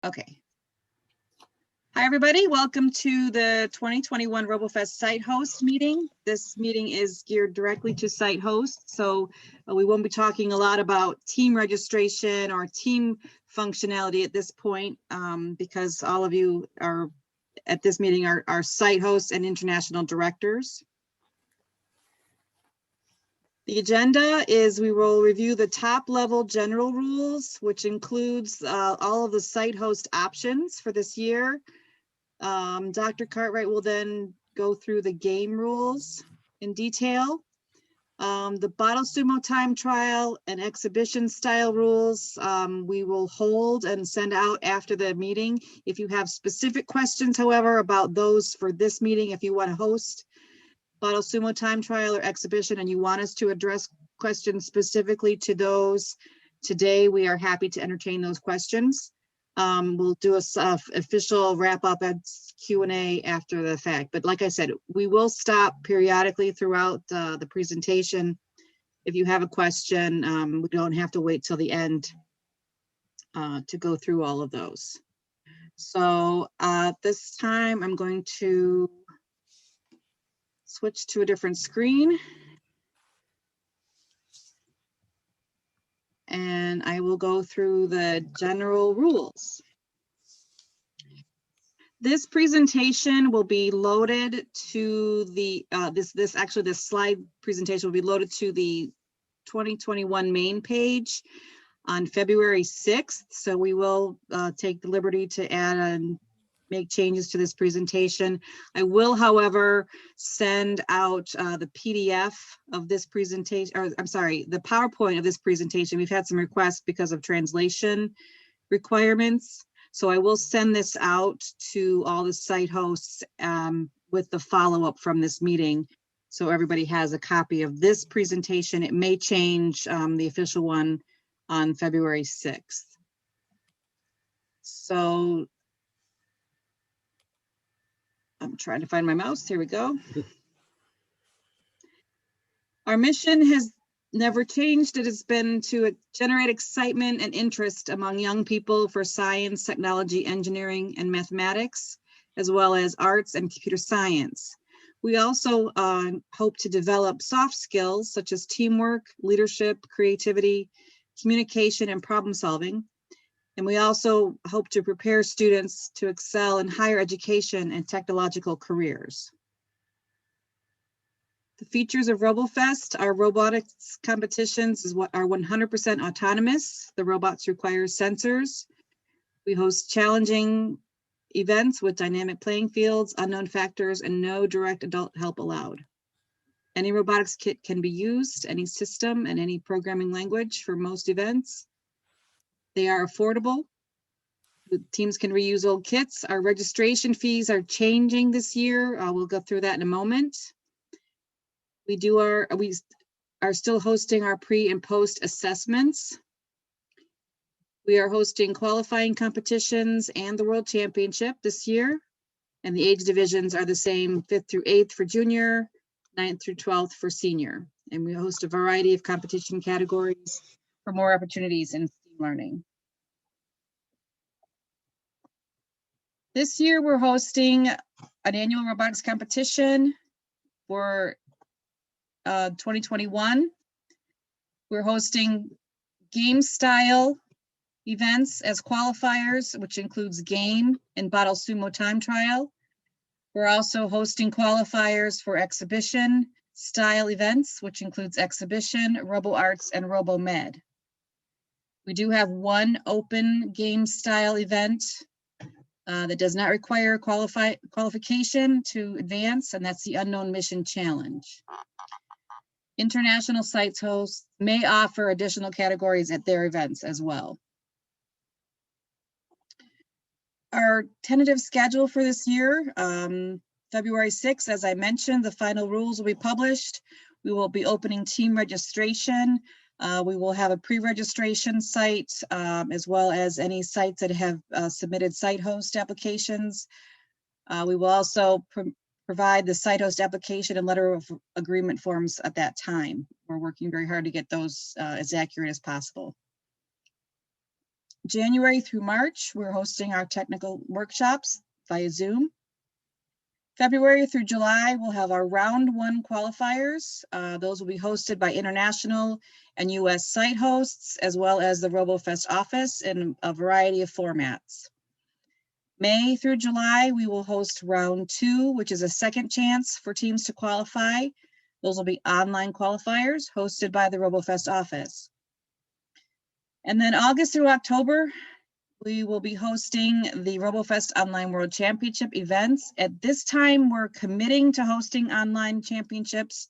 Okay. Hi, everybody. Welcome to the 2021 Robofest site host meeting. This meeting is geared directly to site hosts, so we won't be talking a lot about team registration or team functionality at this point because all of you are at this meeting are site hosts and international directors. The agenda is we will review the top level general rules, which includes all of the site host options for this year. Dr. Cartwright will then go through the game rules in detail. The bottle sumo time trial and exhibition style rules we will hold and send out after the meeting. If you have specific questions, however, about those for this meeting, if you want to host bottle sumo time trial or exhibition and you want us to address questions specifically to those today, we are happy to entertain those questions. We'll do a official wrap up and Q&A after the fact. But like I said, we will stop periodically throughout the presentation. If you have a question, we don't have to wait till the end to go through all of those. So this time I'm going to switch to a different screen. And I will go through the general rules. This presentation will be loaded to the, this slide presentation will be loaded to the 2021 main page on February 6th. So we will take the liberty to add and make changes to this presentation. I will, however, send out the PDF of this presentation, or I'm sorry, the PowerPoint of this presentation. We've had some requests because of translation requirements. So I will send this out to all the site hosts with the follow-up from this meeting. So everybody has a copy of this presentation. It may change the official one on February 6th. So I'm trying to find my mouse. Here we go. Our mission has never changed. It has been to generate excitement and interest among young people for science, technology, engineering, and mathematics, as well as arts and computer science. We also hope to develop soft skills such as teamwork, leadership, creativity, communication, and problem solving. And we also hope to prepare students to excel in higher education and technological careers. The features of Robofest, our robotics competitions are 100% autonomous. The robots require sensors. We host challenging events with dynamic playing fields, unknown factors, and no direct adult help allowed. Any robotics kit can be used, any system and any programming language for most events. They are affordable. The teams can reuse old kits. Our registration fees are changing this year. We'll go through that in a moment. We are still hosting our pre and post assessments. We are hosting qualifying competitions and the World Championship this year. And the age divisions are the same, 5th through 8th for junior, 9th through 12th for senior. And we host a variety of competition categories for more opportunities in STEAM learning. This year, we're hosting an annual robotics competition for 2021. We're hosting game style events as qualifiers, which includes game and bottle sumo time trial. We're also hosting qualifiers for exhibition style events, which includes exhibition, robo arts, and robo med. We do have one open game style event that does not require qualification to advance, and that's the Unknown Mission Challenge. International sites hosts may offer additional categories at their events as well. Our tentative schedule for this year, February 6th, as I mentioned, the final rules will be published. We will be opening team registration. We will have a pre-registration site, as well as any sites that have submitted site host applications. We will also provide the site host application and letter of agreement forms at that time. We're working very hard to get those as accurate as possible. January through March, we're hosting our technical workshops via Zoom. February through July, we'll have our round 1 qualifiers. Those will be hosted by international and US site hosts, as well as the Robofest office in a variety of formats. May through July, we will host round 2, which is a second chance for teams to qualify. Those will be online qualifiers hosted by the Robofest office. And then August through October, we will be hosting the Robofest Online World Championship events. At this time, we're committing to hosting online championships.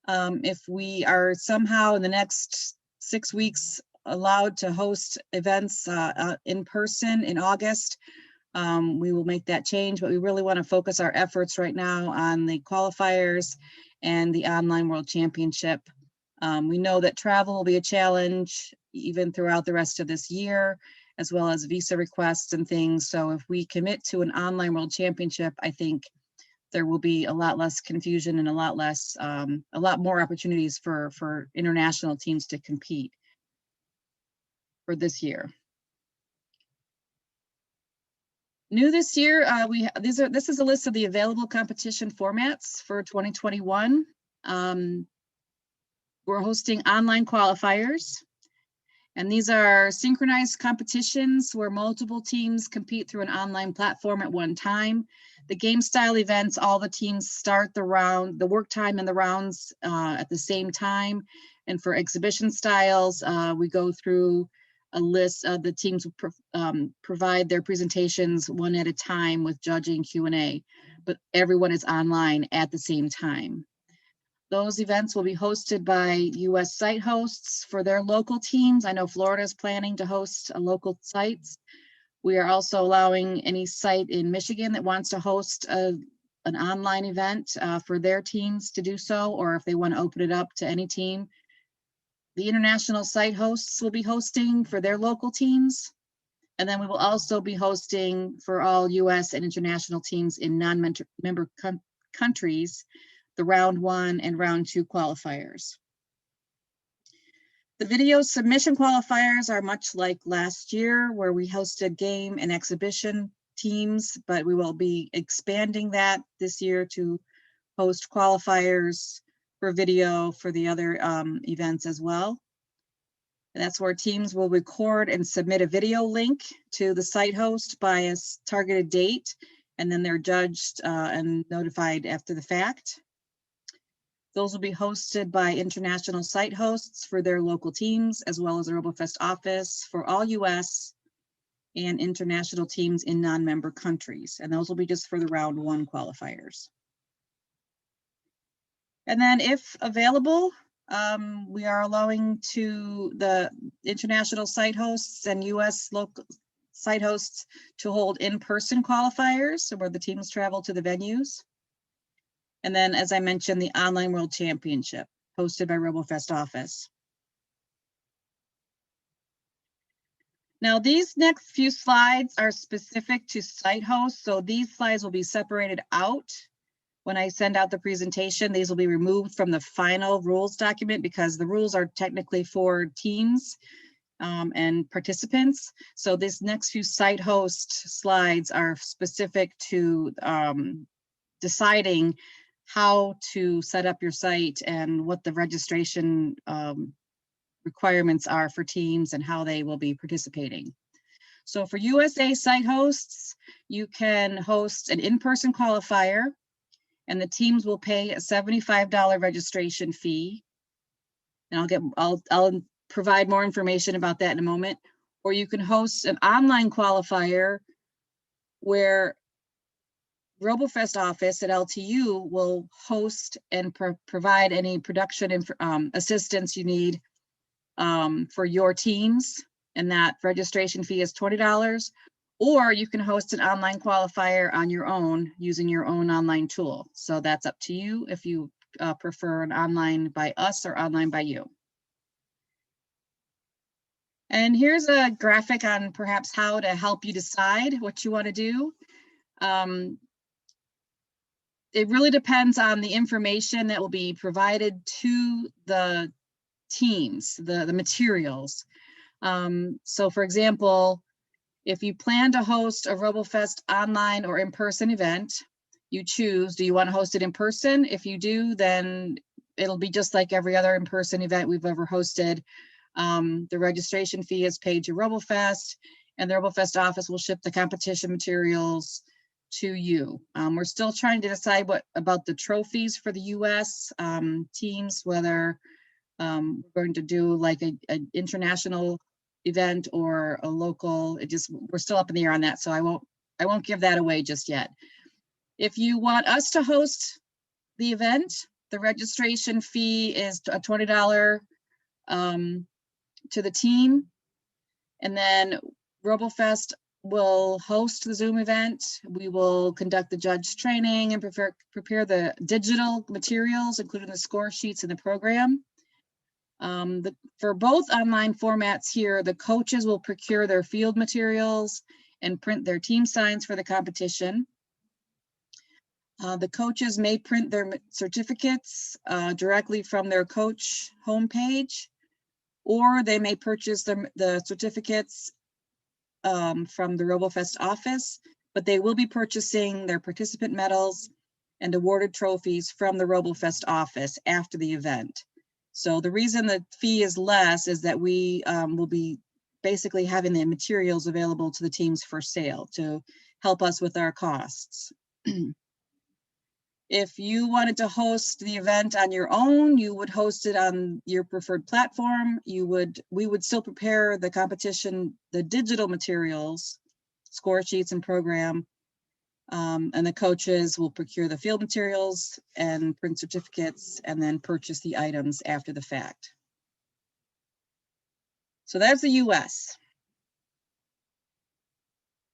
If we are somehow in the next 6 weeks allowed to host events in person in August, we will make that change, but we really want to focus our efforts right now on the qualifiers and the Online World Championship. We know that travel will be a challenge even throughout the rest of this year, as well as visa requests and things. So if we commit to an Online World Championship, I think there will be a lot less confusion and a lot more opportunities for international teams to compete for this year. New this year, this is a list of the available competition formats for 2021. We're hosting online qualifiers, and these are synchronized competitions where multiple teams compete through an online platform at one time. The game style events, all the teams start the work time and the rounds at the same time. And for exhibition styles, we go through a list of the teams provide their presentations one at a time with judging Q&A, but everyone is online at the same time. Those events will be hosted by US site hosts for their local teams. I know Florida is planning to host local sites. We are also allowing any site in Michigan that wants to host an online event for their teams to do so, or if they want to open it up to any team. The international site hosts will be hosting for their local teams. And then we will also be hosting for all US and international teams in non-member countries, the round 1 and round 2 qualifiers. The video submission qualifiers are much like last year, where we hosted game and exhibition teams, but we will be expanding that this year to host qualifiers for video for the other events as well. And that's where teams will record and submit a video link to the site host by a targeted date, and then they're judged and notified after the fact. Those will be hosted by international site hosts for their local teams, as well as the Robofest office for all US and international teams in non-member countries. And those will be just for the round 1 qualifiers. And then if available, we are allowing to the international site hosts and US local site hosts to hold in-person qualifiers, so where the teams travel to the venues. And then, as I mentioned, the Online World Championship hosted by Robofest office. Now, these next few slides are specific to site hosts, so these slides will be separated out. When I send out the presentation, these will be removed from the final rules document because the rules are technically for teams and participants. So this next few site host slides are specific to deciding how to set up your site and what the registration requirements are for teams and how they will be participating. So for USA site hosts, you can host an in-person qualifier, and the teams will pay a $75 registration fee. And I'll provide more information about that in a moment. Or you can host an online qualifier where Robofest office at LTU will host and provide any production assistance you need for your teams, and that registration fee is $20. Or you can host an online qualifier on your own using your own online tool. So that's up to you if you prefer an online by us or online by you. And here's a graphic on perhaps how to help you decide what you want to do. It really depends on the information that will be provided to the teams, the materials. So for example, if you plan to host a Robofest online or in-person event, you choose, do you want to host it in person? If you do, then it'll be just like every other in-person event we've ever hosted. The registration fee is paid to Robofest, and the Robofest office will ship the competition materials to you. We're still trying to decide what about the trophies for the US teams, whether we're going to do like an international event or a local. We're still up in the air on that, so I won't give that away just yet. If you want us to host the event, the registration fee is a $20 to the team, and then Robofest will host the Zoom event. We will conduct the judge training and prepare the digital materials, including the score sheets and the program. For both online formats here, the coaches will procure their field materials and print their team signs for the competition. The coaches may print their certificates directly from their coach homepage, or they may purchase the certificates from the Robofest office, but they will be purchasing their participant medals and awarded trophies from the Robofest office after the event. So the reason the fee is less is that we will be basically having the materials available to the teams for sale to help us with our costs. If you wanted to host the event on your own, you would host it on your preferred platform. We would still prepare the competition, the digital materials, score sheets and program, and the coaches will procure the field materials and print certificates and then purchase the items after the fact. So that's the US.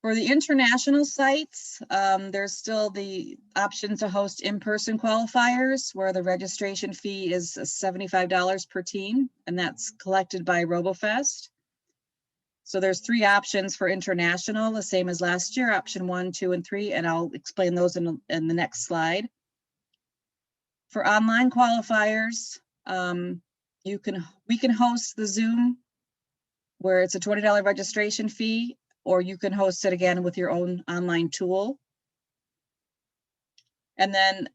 For the international sites, there's still the option to host in-person qualifiers where the registration fee is $75 per team, and that's collected by Robofest. So there's 3 options for international, the same as last year, option 1, 2, and 3, and I'll explain those in the next slide. For online qualifiers, we can host the Zoom where it's a $20 registration fee, or you can host it again with your own online tool. And then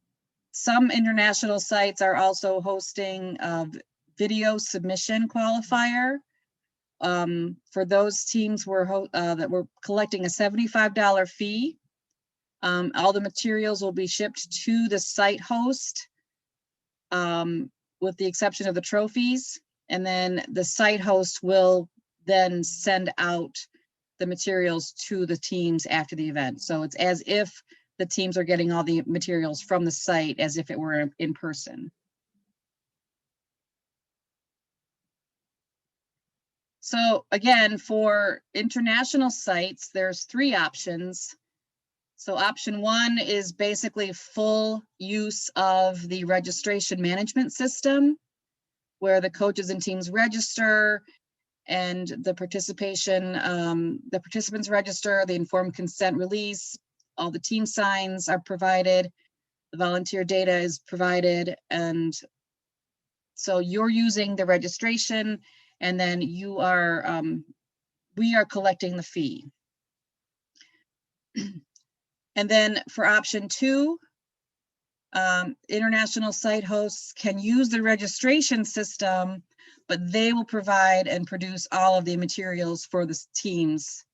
some international sites are also hosting a video submission qualifier. For those teams that we're collecting a $75 fee. All the materials will be shipped to the site host, with the exception of the trophies. And then the site host will then send out the materials to the teams after the event. So it's as if the teams are getting all the materials from the site as if it were in person. So again, for international sites, there's 3 options. So option 1 is basically full use of the registration management system, where the coaches and teams register and the participants register, the informed consent release, all the team signs are provided, the volunteer data is provided, and so you're using the registration, and then we are collecting the fee. And then for option 2, international site hosts can use the registration system, but they will provide and produce all of the materials for the teams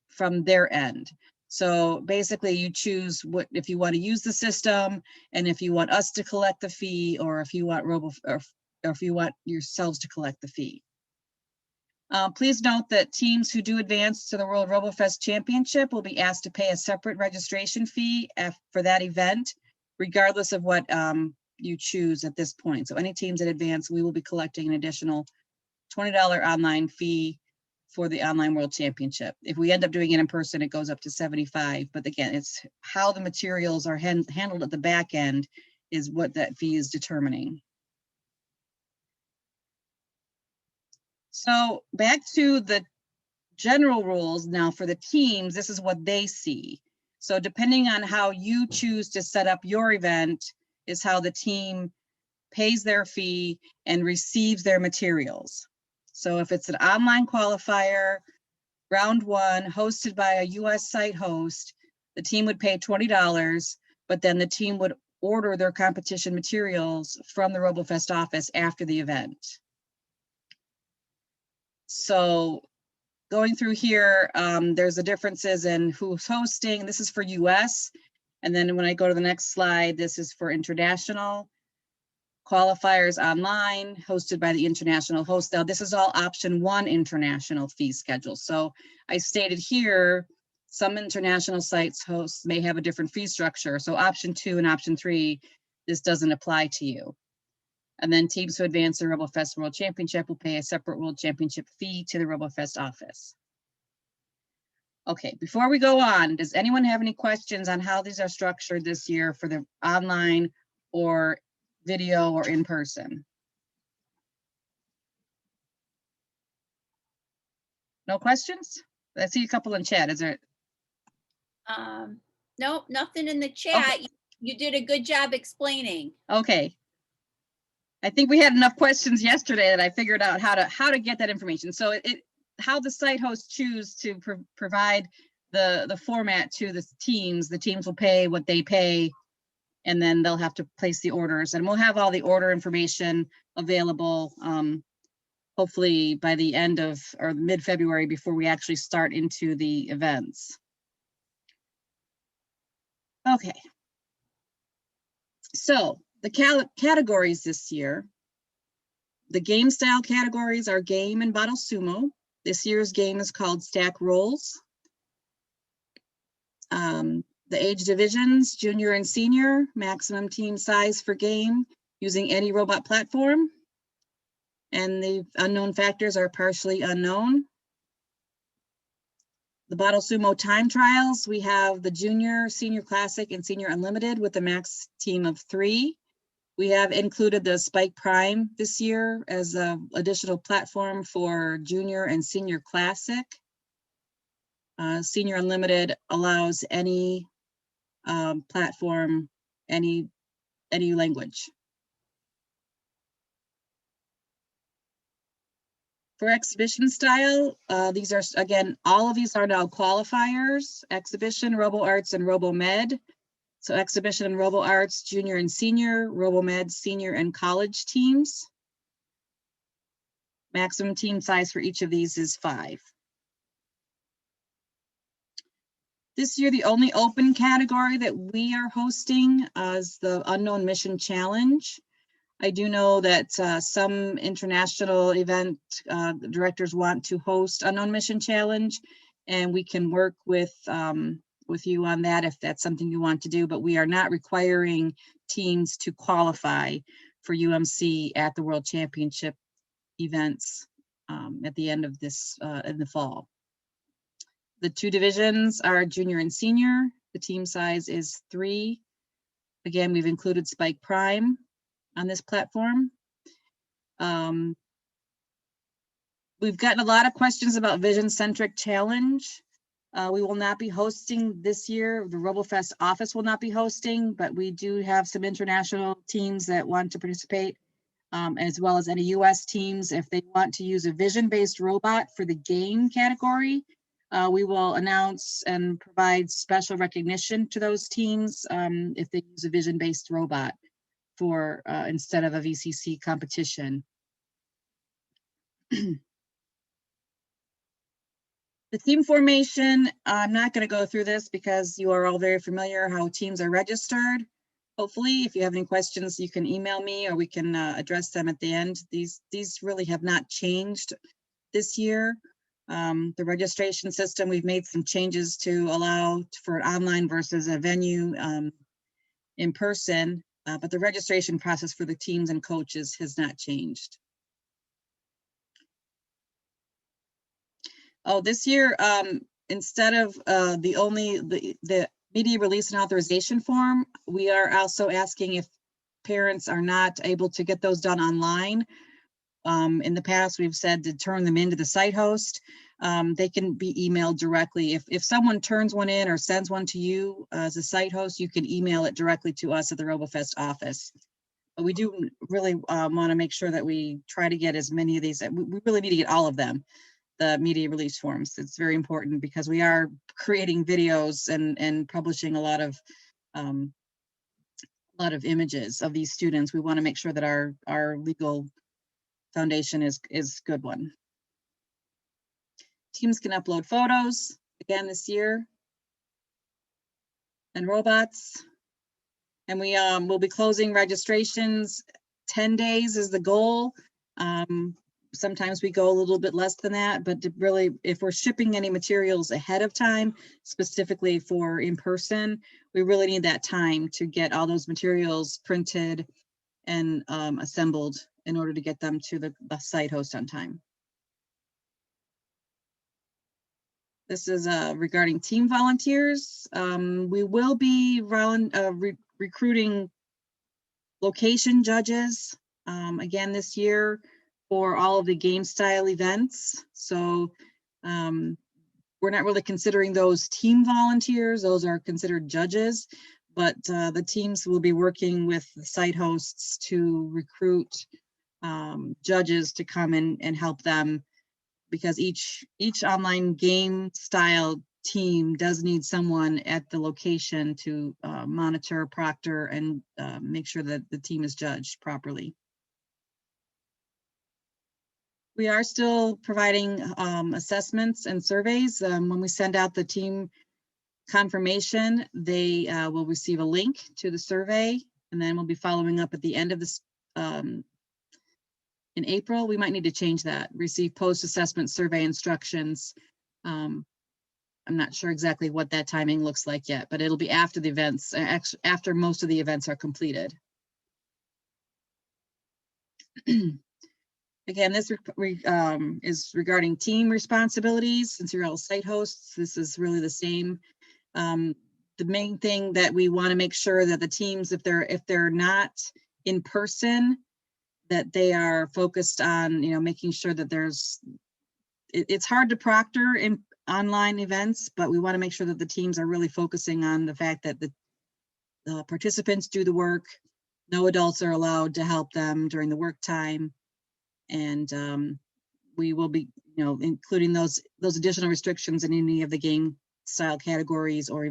from their end. So basically you choose if you want to use the system, and if you want us to collect the fee, or if you want or if you want yourselves to collect the fee. Please note that teams who do advance to the World Robofest Championship will be asked to pay a separate registration fee for that event, regardless of what you choose at this point. So any teams that advance, we will be collecting an additional $20 online fee for the Online World Championship. If we end up doing it in person, it goes up to $75. But again, it's how the materials are handled at the back end is what that fee is determining. So back to the general rules now for the teams, this is what they see. So depending on how you choose to set up your event is how the team pays their fee and receives their materials. So if it's an online qualifier, round one, hosted by a US site host, the team would pay $20, but then the team would order their competition materials from the Robofest office after the event. So going through here, there's the differences in who's hosting. This is for US. And then when I go to the next slide, this is for international. Qualifiers online, hosted by the international host. Now, this is all option one international fee schedule. So I stated here, some international sites hosts may have a different fee structure. So option two and option three, this doesn't apply to you. And then teams who advance the Robofest World Championship will pay a separate World Championship fee to the Robofest office. Okay, before we go on, does anyone have any questions on how these are structured this year for the online or video or in person? No questions? I see a couple in chat. Is there? No, nothing in the chat. Okay. You did a good job explaining. Okay. I think we had enough questions yesterday that I figured out how to get that information. So how the site hosts choose to provide the format to the teams will pay what they pay, and then they'll have to place the orders, and we'll have all the order information available hopefully by the end of or mid-February before we actually start into the events. Okay. So the categories this year, the game style categories are game and bottle sumo. This year's game is called Stack Rolls. The age divisions, junior and senior, maximum team size for game using any robot platform. And the unknown factors are partially unknown. The bottle sumo time trials, we have the junior, senior classic, and senior unlimited with a max team of 3. We have included the Spike Prime this year as an additional platform for junior and senior classic. Senior unlimited allows any platform, any language. For exhibition style, these are, again, all of these are now qualifiers: exhibition, Robo Arts, and Robo Med. So exhibition and Robo Arts, junior and senior, Robo Med, senior and college teams. Maximum team size for each of these is 5. This year, the only open category that we are hosting is the Unknown Mission Challenge. I do know that some international event directors want to host Unknown Mission Challenge, and we can work with you on that if that's something you want to do, but we are not requiring teams to qualify for UMC at the World Championship events at the end of this, in the fall. The 2 divisions are junior and senior. The team size is 3. Again, we've included Spike Prime on this platform. We've gotten a lot of questions about Vision-Centric Challenge. We will not be hosting this year. The Robofest office will not be hosting, but we do have some international teams that want to participate, as well as any US teams. If they want to use a vision-based robot for the game category, we will announce and provide special recognition to those teams if they use a vision-based robot for instead of a VCC competition. The team formation, I'm not going to go through this because you are all very familiar how teams are registered. Hopefully, if you have any questions, you can email me or we can address them at the end. These really have not changed this year. The registration system, we've made some changes to allow for online versus a venue in person, but the registration process for the teams and coaches has not changed. Oh, this year, instead of the media release and authorization form, we are also asking if parents are not able to get those done online. In the past, we've said to turn them into the site host. They can be emailed directly. If someone turns one in or sends one to you as a site host, you can email it directly to us at the Robofest office. But we do really want to make sure that we try to get as many of these. We really need to get all of them, the media release forms. It's very important because we are creating videos and publishing a lot of images of these students. We want to make sure that our legal foundation is good one. Teams can upload photos again this year and robots. And we will be closing registrations 10 days is the goal. Sometimes we go a little bit less than that, but really, if we're shipping any materials ahead of time, specifically for in-person, we really need that time to get all those materials printed and assembled in order to get them to the site host on time. This is regarding team volunteers. We will be recruiting location judges again this year for all of the game style events. So we're not really considering those team volunteers. Those are considered judges, but the teams will be working with the site hosts to recruit judges to come in and help them, because each online game style team does need someone at the location to monitor, proctor, and make sure that the team is judged properly. We are still providing assessments and surveys. When we send out the team confirmation, they will receive a link to the survey, and then we'll be following up at the end of this in April. We might need to change that. Receive post-assessment survey instructions. I'm not sure exactly what that timing looks like yet, but it'll be after the events, after most of the events are completed. Again, this is regarding team responsibilities. Since you're all site hosts, this is really the same. The main thing that we want to make sure that the teams, if they're not in person, that they are focused on, making sure that it's hard to proctor in online events, but we want to make sure that the teams are really focusing on the fact that the participants do the work. No adults are allowed to help them during the work time. And we will be, including those additional restrictions in any of the game style categories or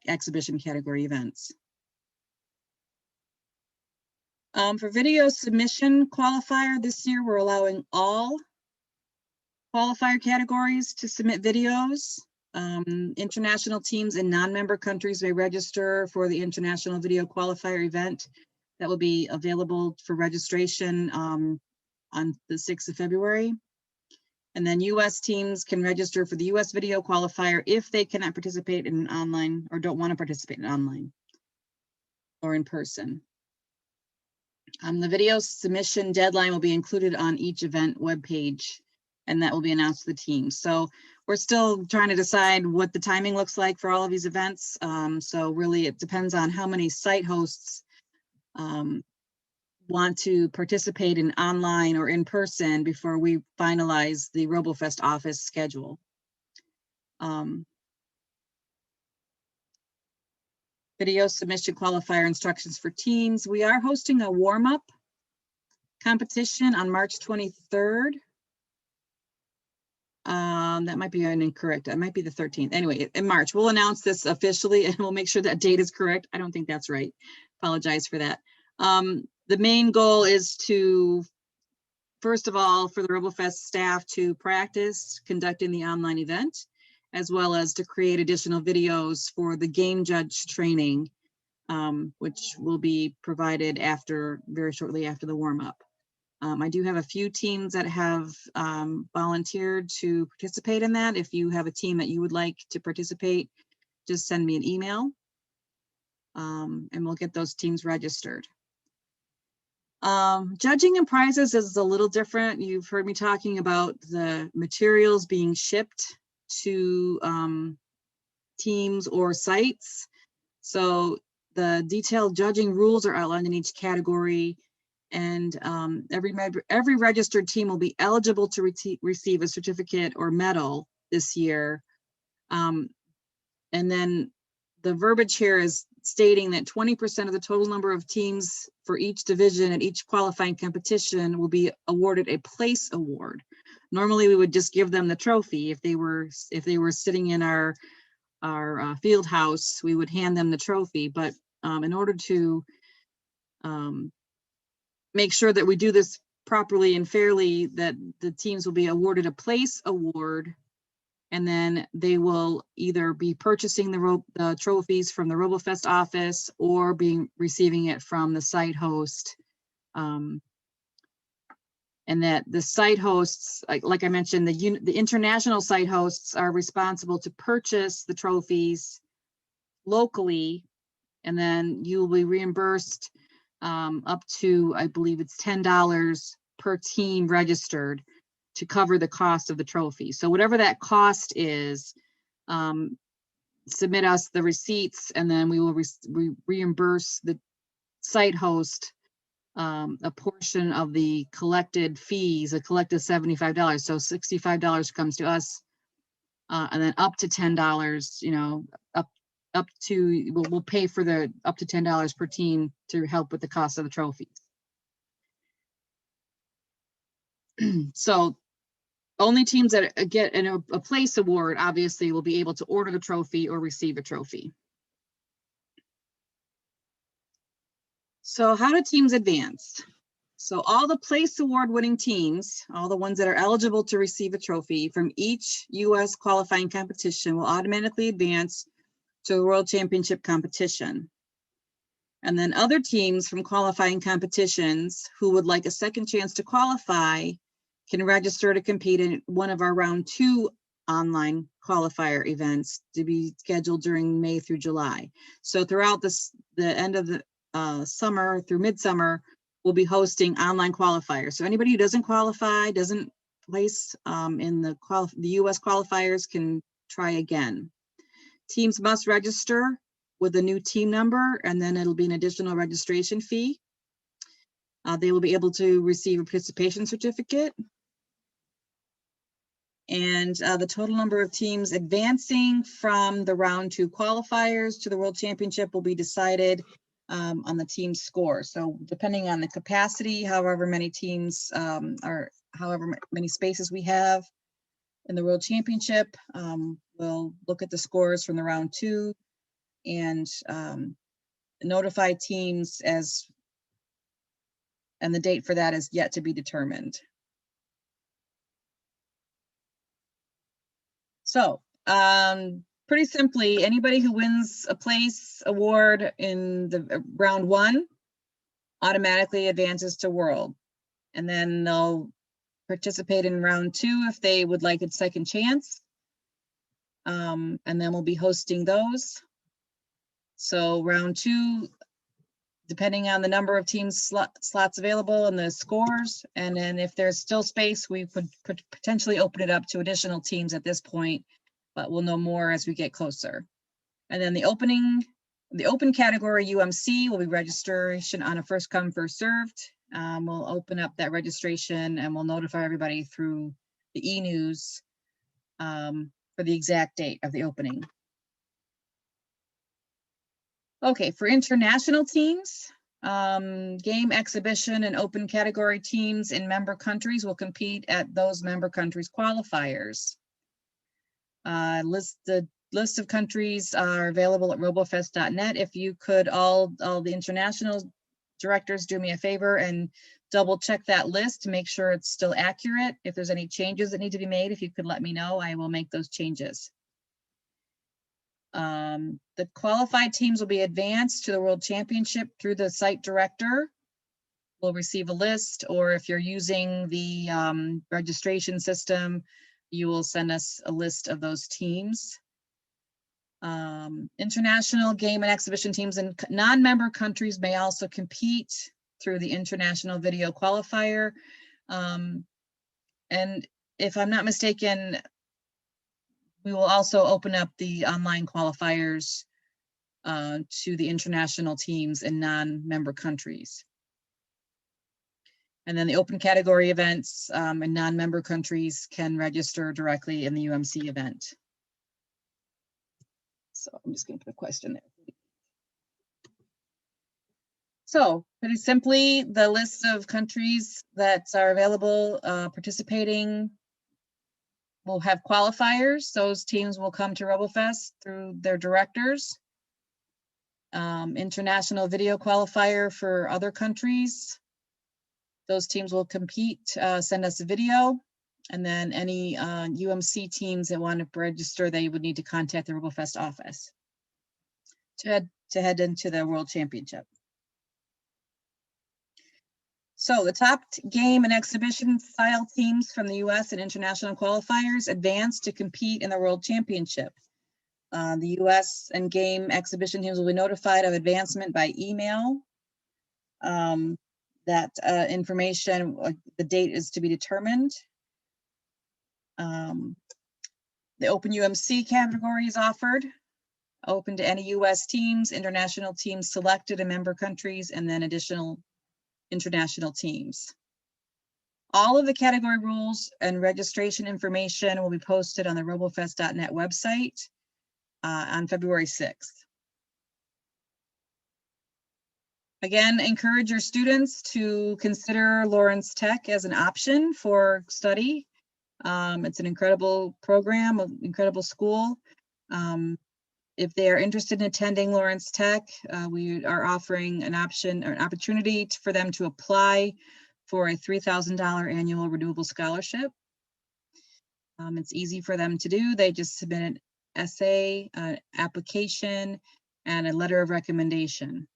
exhibition category events. For video submission qualifier this year, we're allowing all qualifier categories to submit videos. International teams in non-member countries may register for the International Video Qualifier event that will be available for registration on the 6th of February. And then US teams can register for the US Video Qualifier if they cannot participate in online or don't want to participate in online or in person. The video submission deadline will be included on each event webpage, and that will be announced to the team. So we're still trying to decide what the timing looks like for all of these events. So really it depends on how many site hosts want to participate in online or in person before we finalize the Robofest office schedule. Video submission qualifier instructions for teams. We are hosting a warm-up competition on March 23rd. That might be incorrect. That might be the 13th. Anyway, in March, we'll announce this officially and we'll make sure that date is correct. I don't think that's right. Apologize for that. The main goal is to, first of all, for the Robofest staff to practice conducting the online event, as well as to create additional videos for the game judge training, which will be provided very shortly after the warm-up. I do have a few teams that have volunteered to participate in that. If you have a team that you would like to participate, just send me an email and we'll get those teams registered. Judging and prizes is a little different. You've heard me talking about the materials being shipped to teams or sites. So the detailed judging rules are outlined in each category, and every registered team will be eligible to receive a certificate or medal this year. And then the verbiage here is stating that 20% of the total number of teams for each division at each qualifying competition will be awarded a place award. Normally, we would just give them the trophy. If they were sitting in our field house, we would hand them the trophy. But in order to make sure that we do this properly and fairly, that the teams will be awarded a place award, and then they will either be purchasing the trophies from the Robofest office or receiving it from the site host. And that the site hosts, like I mentioned, the international site hosts are responsible to purchase the trophies locally, and then you will be reimbursed up to, I believe it's $10 per team registered to cover the cost of the trophy. So whatever that cost is, submit us the receipts, and then we will reimburse the site host a portion of the collected fees, a collected $75. So $65 comes to us, and then up to $10, you know, up to, we'll pay for the up to $10 per team to help with the cost of the trophies. So only teams that get a place award obviously will be able to order the trophy or receive a trophy. So how do teams advance? So all the place award winning teams, all the ones that are eligible to receive a trophy from each US qualifying competition, will automatically advance to the World Championship competition. And then other teams from qualifying competitions who would like a second chance to qualify can register to compete in one of our round 2 online qualifier events to be scheduled during May through July. So throughout the end of the summer through midsummer, we'll be hosting online qualifiers. So anybody who doesn't qualify, doesn't place in the US qualifiers, can try again. Teams must register with a new team number, and then it'll be an additional registration fee. They will be able to receive a participation certificate. And the total number of teams advancing from the round 2 qualifiers to the World Championship will be decided on the team score. So depending on the capacity, however many teams however many spaces we have in the World Championship, we'll look at the scores from the round 2 and notify teams and the date for that is yet to be determined. So pretty simply, anybody who wins a place award in the round 1 automatically advances to World, and then they'll participate in round 2 if they would like a second chance, and then we'll be hosting those. So round 2, depending on the number of teams slots available and the scores, and then if there's still space, we could potentially open it up to additional teams at this point, but we'll know more as we get closer. And then the open category UMC will be registration on a first come, first served. We'll open up that registration and we'll notify everybody through the e-news for the exact date of the opening. Okay, for international teams, game, exhibition, and open category teams in member countries will compete at those member countries qualifiers. The list of countries are available at robofest.net. If you could, all the international directors, do me a favor and double check that list to make sure it's still accurate. If there's any changes that need to be made, if you could let me know, I will make those changes. The qualified teams will be advanced to the World Championship through the site director. We'll receive a list, or if you're using the registration system, you will send us a list of those teams. International game and exhibition teams in non-member countries may also compete through the International Video Qualifier. And if I'm not mistaken, we will also open up the online qualifiers to the international teams in non-member countries. And then the open category events in non-member countries can register directly in the UMC event. So I'm just going to put a question there. So pretty simply, the list of countries that are available participating will have qualifiers. Those teams will come to Robofest through their directors. International video qualifier for other countries. Those teams will compete, send us a video. And then any UMC teams that want to register, they would need to contact the Robofest office to head into the World Championship. So the top game and exhibition style teams from the US and international qualifiers advanced to compete in the World Championship. The US and game exhibition teams will be notified of advancement by email. That information, the date is to be determined. The open UMC category is offered, open to any US teams, international teams selected in member countries, and then additional international teams. All of the category rules and registration information will be posted on the robofest.net website on February 6th. Again, encourage your students to consider Lawrence Tech as an option for study. It's an incredible program, an incredible school. If they are interested in attending Lawrence Tech, we are offering an option or an opportunity for them to apply for a $3,000 annual renewable scholarship. It's easy for them to do. They just submit an essay, application, and a letter of recommendation.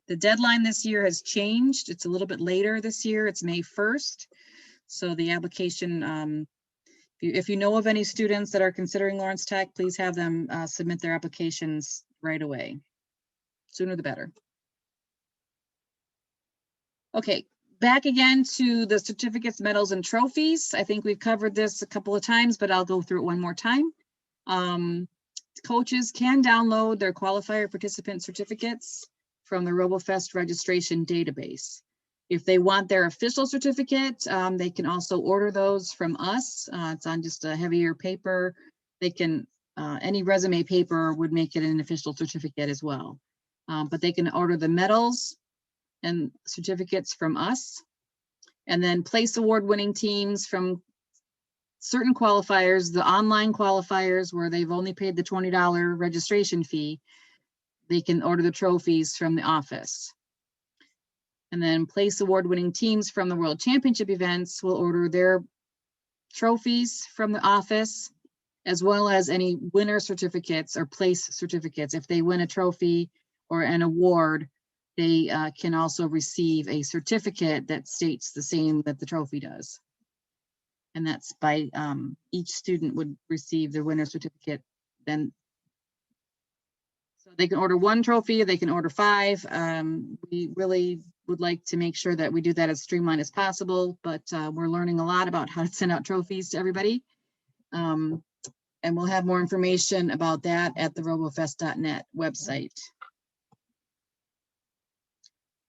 The deadline this year has changed. It's a little bit later this year. It's May 1st. So the application, if you know of any students that are considering Lawrence Tech, please have them submit their applications right away. Sooner the better. Okay, back again to the certificates, medals, and trophies. I think we've covered this a couple of times, but I'll go through it one more time. Coaches can download their qualifier participant certificates from the Robofest registration database. If they want their official certificate, they can also order those from us. It's on just a heavier paper. They can, any resume paper would make it an official certificate as well. But they can order the medals and certificates from us. And then place award-winning teams from certain qualifiers, the online qualifiers where they've only paid the $20 registration fee, they can order the trophies from the office. And then place award-winning teams from the World Championship events will order their trophies from the office, as well as any winner certificates or place certificates. If they win a trophy or an award, they can also receive a certificate that states the same that the trophy does. And that's by each student would receive their winner certificate. Then so they can order one trophy, they can order 5. We really would like to make sure that we do that as streamlined as possible, but we're learning a lot about how to send out trophies to everybody. And we'll have more information about that at the robofest.net website.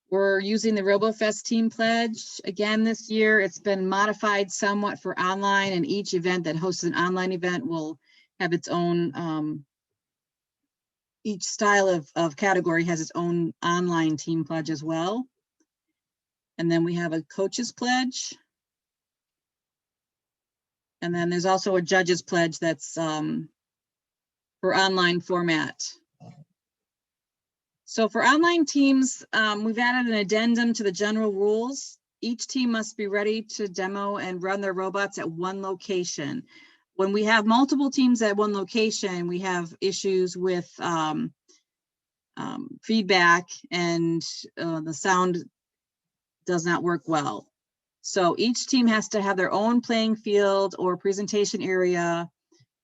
We're using the Robofest Team Pledge again this year. It's been modified somewhat for online, and each event that hosts an online event will have its own, each style of category has its own online team pledge as well. And then we have a coach's pledge. And then there's also a judge's pledge that's for online format. So for online teams, we've added an addendum to the general rules. Each team must be ready to demo and run their robots at one location. When we have multiple teams at one location, we have issues with feedback, and the sound does not work well. So each team has to have their own playing field or presentation area,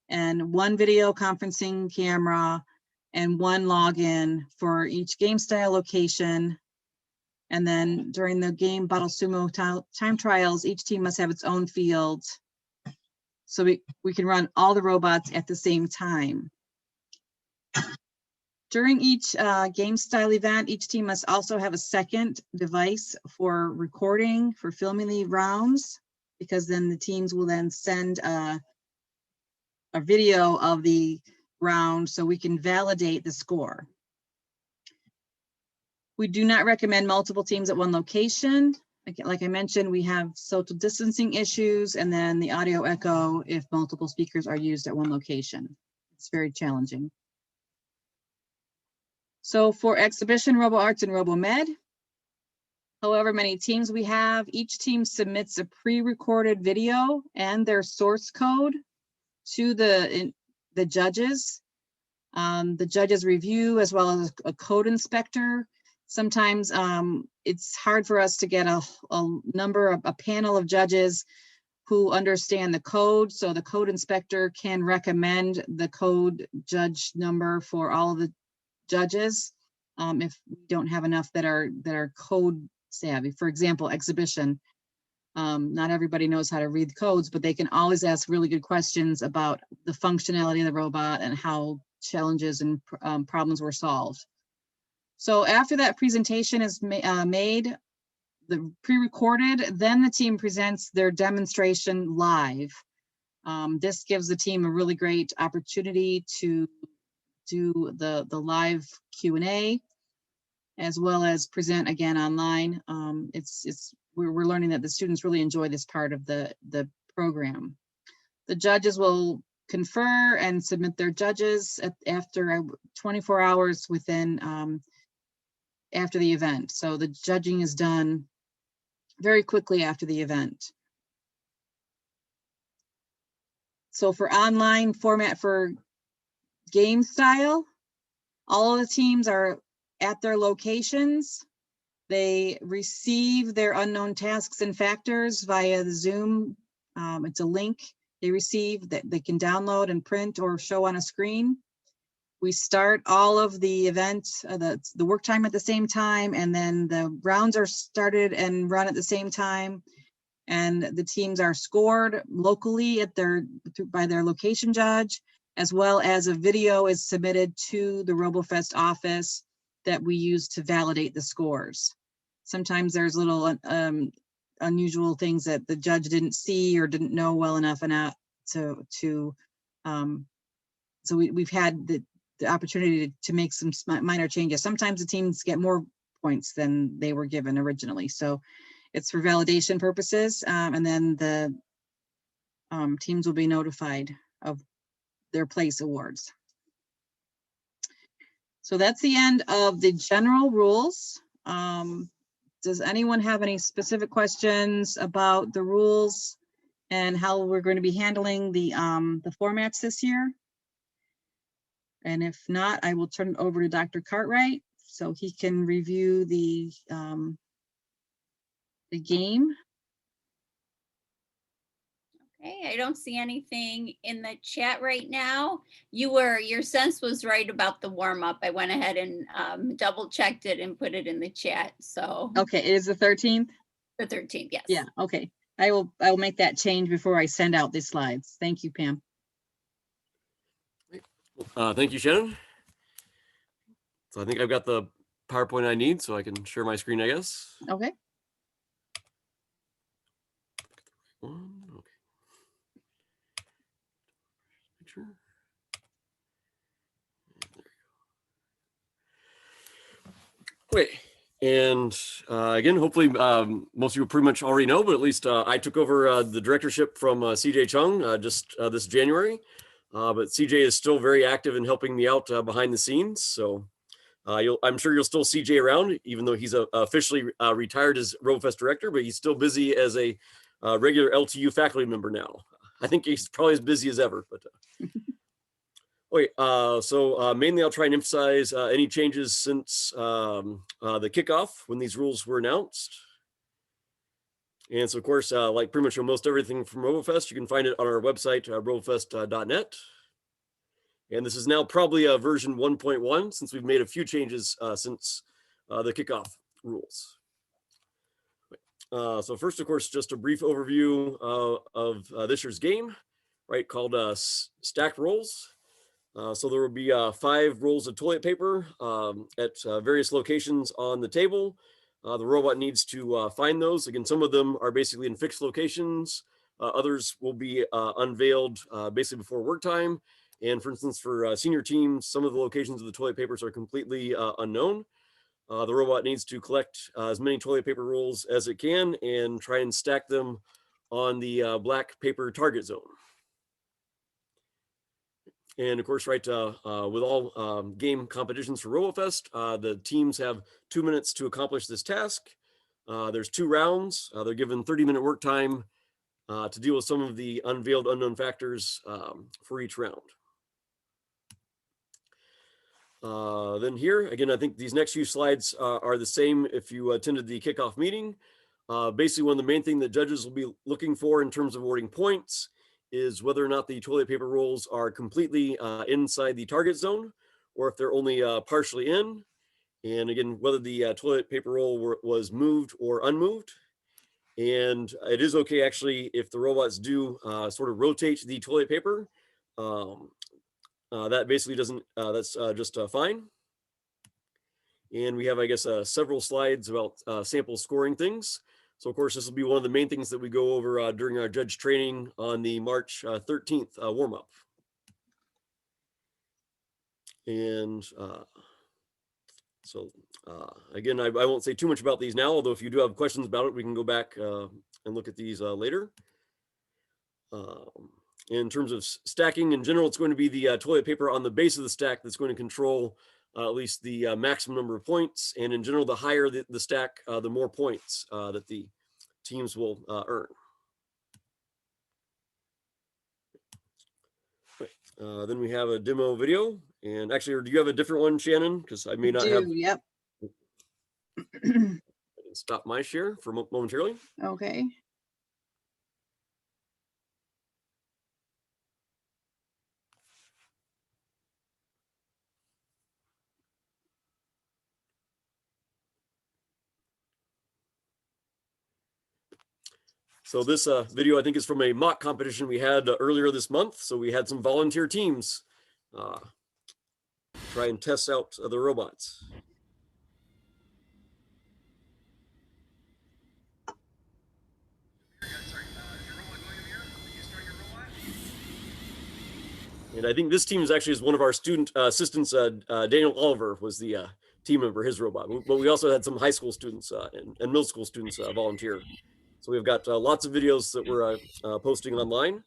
and one video conferencing camera, and one login for each game style location. And then during the game Battle Sumo time trials, each team must have its own field, so we can run all the robots at the same time. During each game style event, each team must also have a second device for recording, for filming the rounds, because then the teams will then send a video of the round so we can validate the score. We do not recommend multiple teams at one location. Like I mentioned, we have social distancing issues and then the audio echo if multiple speakers are used at one location. It's very challenging. So for exhibition, RoboArts and RoboMed, however many teams we have, each team submits a pre-recorded video and their source code to the judges. The judges review as well as a code inspector. Sometimes it's hard for us to get a panel of judges who understand the code. So the code inspector can recommend the code judge number for all of the judges if we don't have enough that are code savvy. For example, exhibition. Not everybody knows how to read codes, but they can always ask really good questions about the functionality of the robot and how challenges and problems were solved. So after that presentation is made, the pre-recorded, then the team presents their demonstration live. This gives the team a really great opportunity to do the live Q&A, as well as present again online. We're learning that the students really enjoy this part of the program. The judges will confer and submit their judges after 24 hours within after the event. So the judging is done very quickly after the event. So for online format for game style, all of the teams are at their locations. They receive their unknown tasks and factors via the Zoom. It's a link they receive that they can download and print or show on a screen. We start all of the events, the work time at the same time, and then the rounds are started and run at the same time. And the teams are scored locally by their location judge, as well as a video is submitted to the Robofest office that we use to validate the scores. Sometimes there's little unusual things that the judge didn't see or didn't know well enough so we've had the opportunity to make some minor changes. Sometimes the teams get more points than they were given originally. So it's for validation purposes. And then the teams will be notified of their place awards. So that's the end of the general rules. Does anyone have any specific questions about the rules and how we're going to be handling the formats this year? And if not, I will turn it over to Dr. Cartwright so he can review the game. Okay, I don't see anything in the chat right now. Your sense was right about the warm up. I went ahead and double checked it and put it in the chat. So okay, it is the 13th. The 13th, yes. Yeah. Okay. I will make that change before I send out the slides. Thank you, Pam. Thank you, Shannon. So I think I've got the PowerPoint I need, so I can share my screen, I guess. Okay. Okay. Picture. Okay. And again, hopefully most of you pretty much already know, but at least I took over the directorship from CJ Chung just this January. But CJ is still very active in helping me out behind the scenes. So I'm sure you'll still see CJ around, even though he's officially retired as Robofest director, but he's still busy as a regular LTU faculty member now. I think he's probably as busy as ever. But okay, so mainly I'll try and emphasize any changes since the kickoff when these rules were announced. And so, of course, like pretty much almost everything from Robofest, you can find it on our website, robofest.net. And this is now probably a version 1.1 since we've made a few changes since the kickoff rules. So first, of course, just a brief overview of this year's game, right, called Stack Rolls. So there will be 5 rolls of toilet paper at various locations on the table. The robot needs to find those. Again, some of them are basically in fixed locations. Others will be unveiled basically before work time. And for instance, for senior teams, some of the locations of the toilet papers are completely unknown. The robot needs to collect as many toilet paper rolls as it can and try and stack them on the black paper target zone. And of course, right, with all game competitions for Robofest, the teams have 2 minutes to accomplish this task. There's 2 rounds. They're given 30-minute work time to deal with some of the unveiled unknown factors for each round. Then here, again, I think these next few slides are the same if you attended the kickoff meeting. Basically, one of the main things that judges will be looking for in terms of awarding points is whether or not the toilet paper rolls are completely inside the target zone, or if they're only partially in. And again, whether the toilet paper roll was moved or unmoved. And it is okay, actually, if the robots do sort of rotate the toilet paper. That basically doesn't, that's just fine. And we have, I guess, several slides about sample scoring things. So of course, this will be one of the main things that we go over during our judge training on the March 13th warm-up. And again, I won't say too much about these now, although if you do have questions about it, we can go back and look at these later. In terms of stacking in general, it's going to be the toilet paper on the base of the stack that's going to control at least the maximum number of points. And in general, the higher the stack, the more points that the teams will earn. Then we have a demo video. And actually, do you have a different one, Shannon? Because I may not have. Yep. Stop my share for momentarily. Okay. So this video, I think, is from a mock competition we had earlier this month. So we had some volunteer teams try and test out the robots. And I think this team is actually one of our student assistants. Daniel Oliver was the team member, his robot. But we also had some high school students and middle school students volunteer. So we've got lots of videos that we're posting online.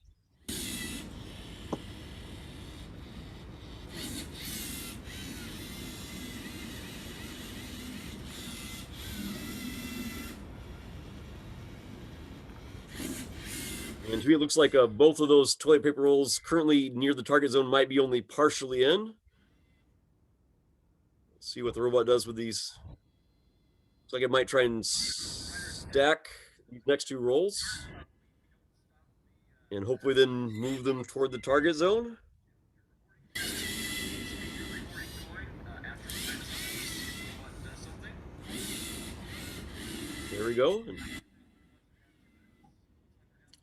And to me, it looks like both of those toilet paper rolls currently near the target zone might be only partially in. Let's see what the robot does with these. Looks like it might try and stack these next 2 rolls and hopefully then move them toward the target zone. There we go.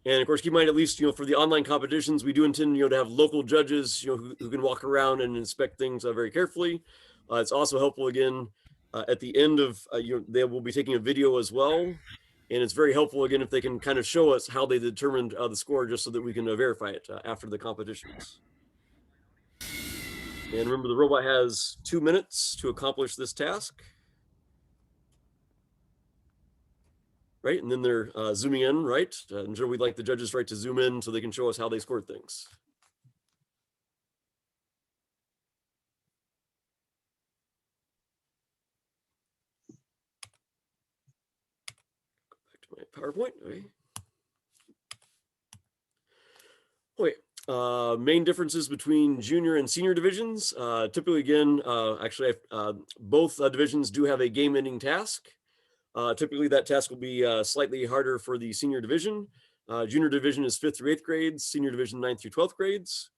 And of course, keep in mind, at least, for the online competitions, we do intend, to have local judges, who can walk around and inspect things very carefully. It's also helpful, again, at the end of, they will be taking a video as well. And it's very helpful, again, if they can kind of show us how they determined the score, just so that we can verify it after the competitions. And remember, the robot has 2 minutes to accomplish this task. Right, and then they're zooming in, right? And sure, we'd like the judges, right, to zoom in so they can show us how they scored things. Go back to my PowerPoint. Okay. Main differences between junior and senior divisions. Typically, again, actually, both divisions do have a game-ending task. Typically, that task will be slightly harder for the senior division. Junior division is 5th through 8th grades, senior division 9th through 12th grades.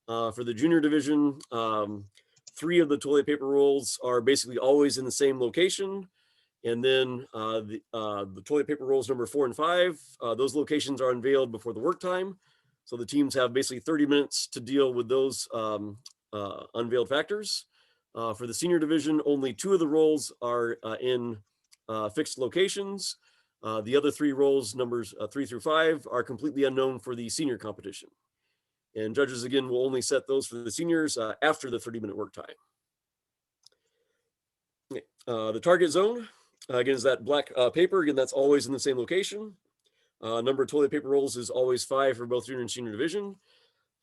For the junior division, 3 of the toilet paper rolls are basically always in the same location. And then the toilet paper rolls number 4 and 5, those locations are unveiled before the work time. So the teams have basically 30 minutes to deal with those unveiled factors. For the senior division, only 2 of the rolls are in fixed locations. The other 3 rolls, numbers 3 through 5, are completely unknown for the senior competition. And judges, again, will only set those for the seniors after the 30-minute work time. The target zone, again, is that black paper. Again, that's always in the same location. Number of toilet paper rolls is always 5 for both junior and senior division.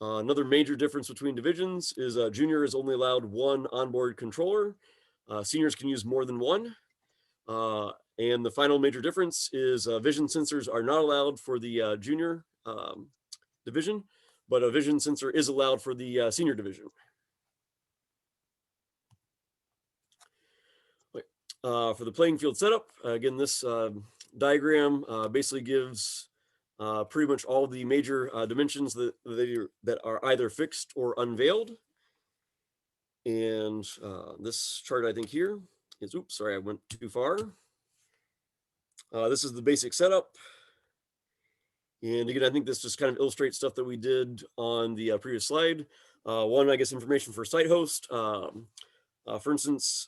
Another major difference between divisions is junior is only allowed 1 onboard controller. Seniors can use more than 1. And the final major difference is vision sensors are not allowed for the junior division, but a vision sensor is allowed for the senior division. For the playing field setup, again, this diagram basically gives pretty much all the major dimensions that are either fixed or unveiled. And this chart, I think here is, oops, sorry, I went too far. This is the basic setup. And again, I think this just kind of illustrates stuff that we did on the previous slide. One, I guess, information for site host. For instance,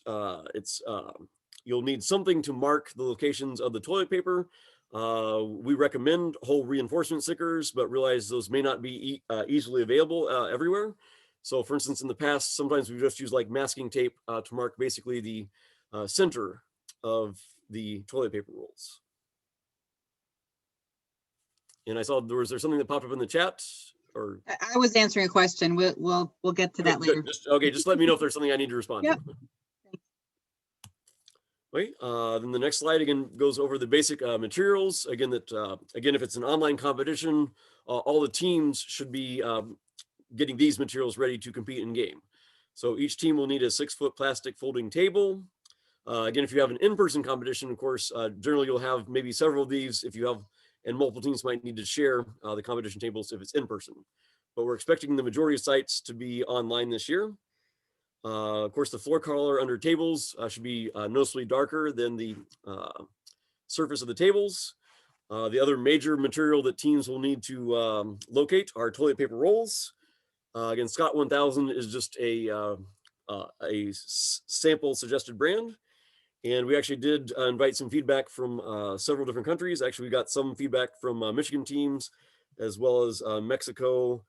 you'll need something to mark the locations of the toilet paper. We recommend whole reinforcement stickers, but realize those may not be easily available everywhere. So for instance, in the past, sometimes we just use like masking tape to mark basically the center of the toilet paper rolls. And I saw was there something that popped up in the chat, or I was answering a question. We'll get to that later. Just let me know if there's something I need to respond Yep. to. Right. Then the next slide again goes over the basic materials. Again, if it's an online competition, all the teams should be getting these materials ready to compete in game. So each team will need a 6-foot plastic folding table. Again, if you have an in-person competition, of course, generally you'll have maybe several of these. If you have, and multiple teams might need to share the competition tables if it's in person. But we're expecting the majority of sites to be online this year. Of course, the floor color under tables should be noticeably darker than the surface of the tables. The other major material that teams will need to locate are toilet paper rolls. Again, Scott 1000 is just a sample suggested brand. And we actually did invite some feedback from several different countries. Actually, we got some feedback from Michigan teams, as well as Mexico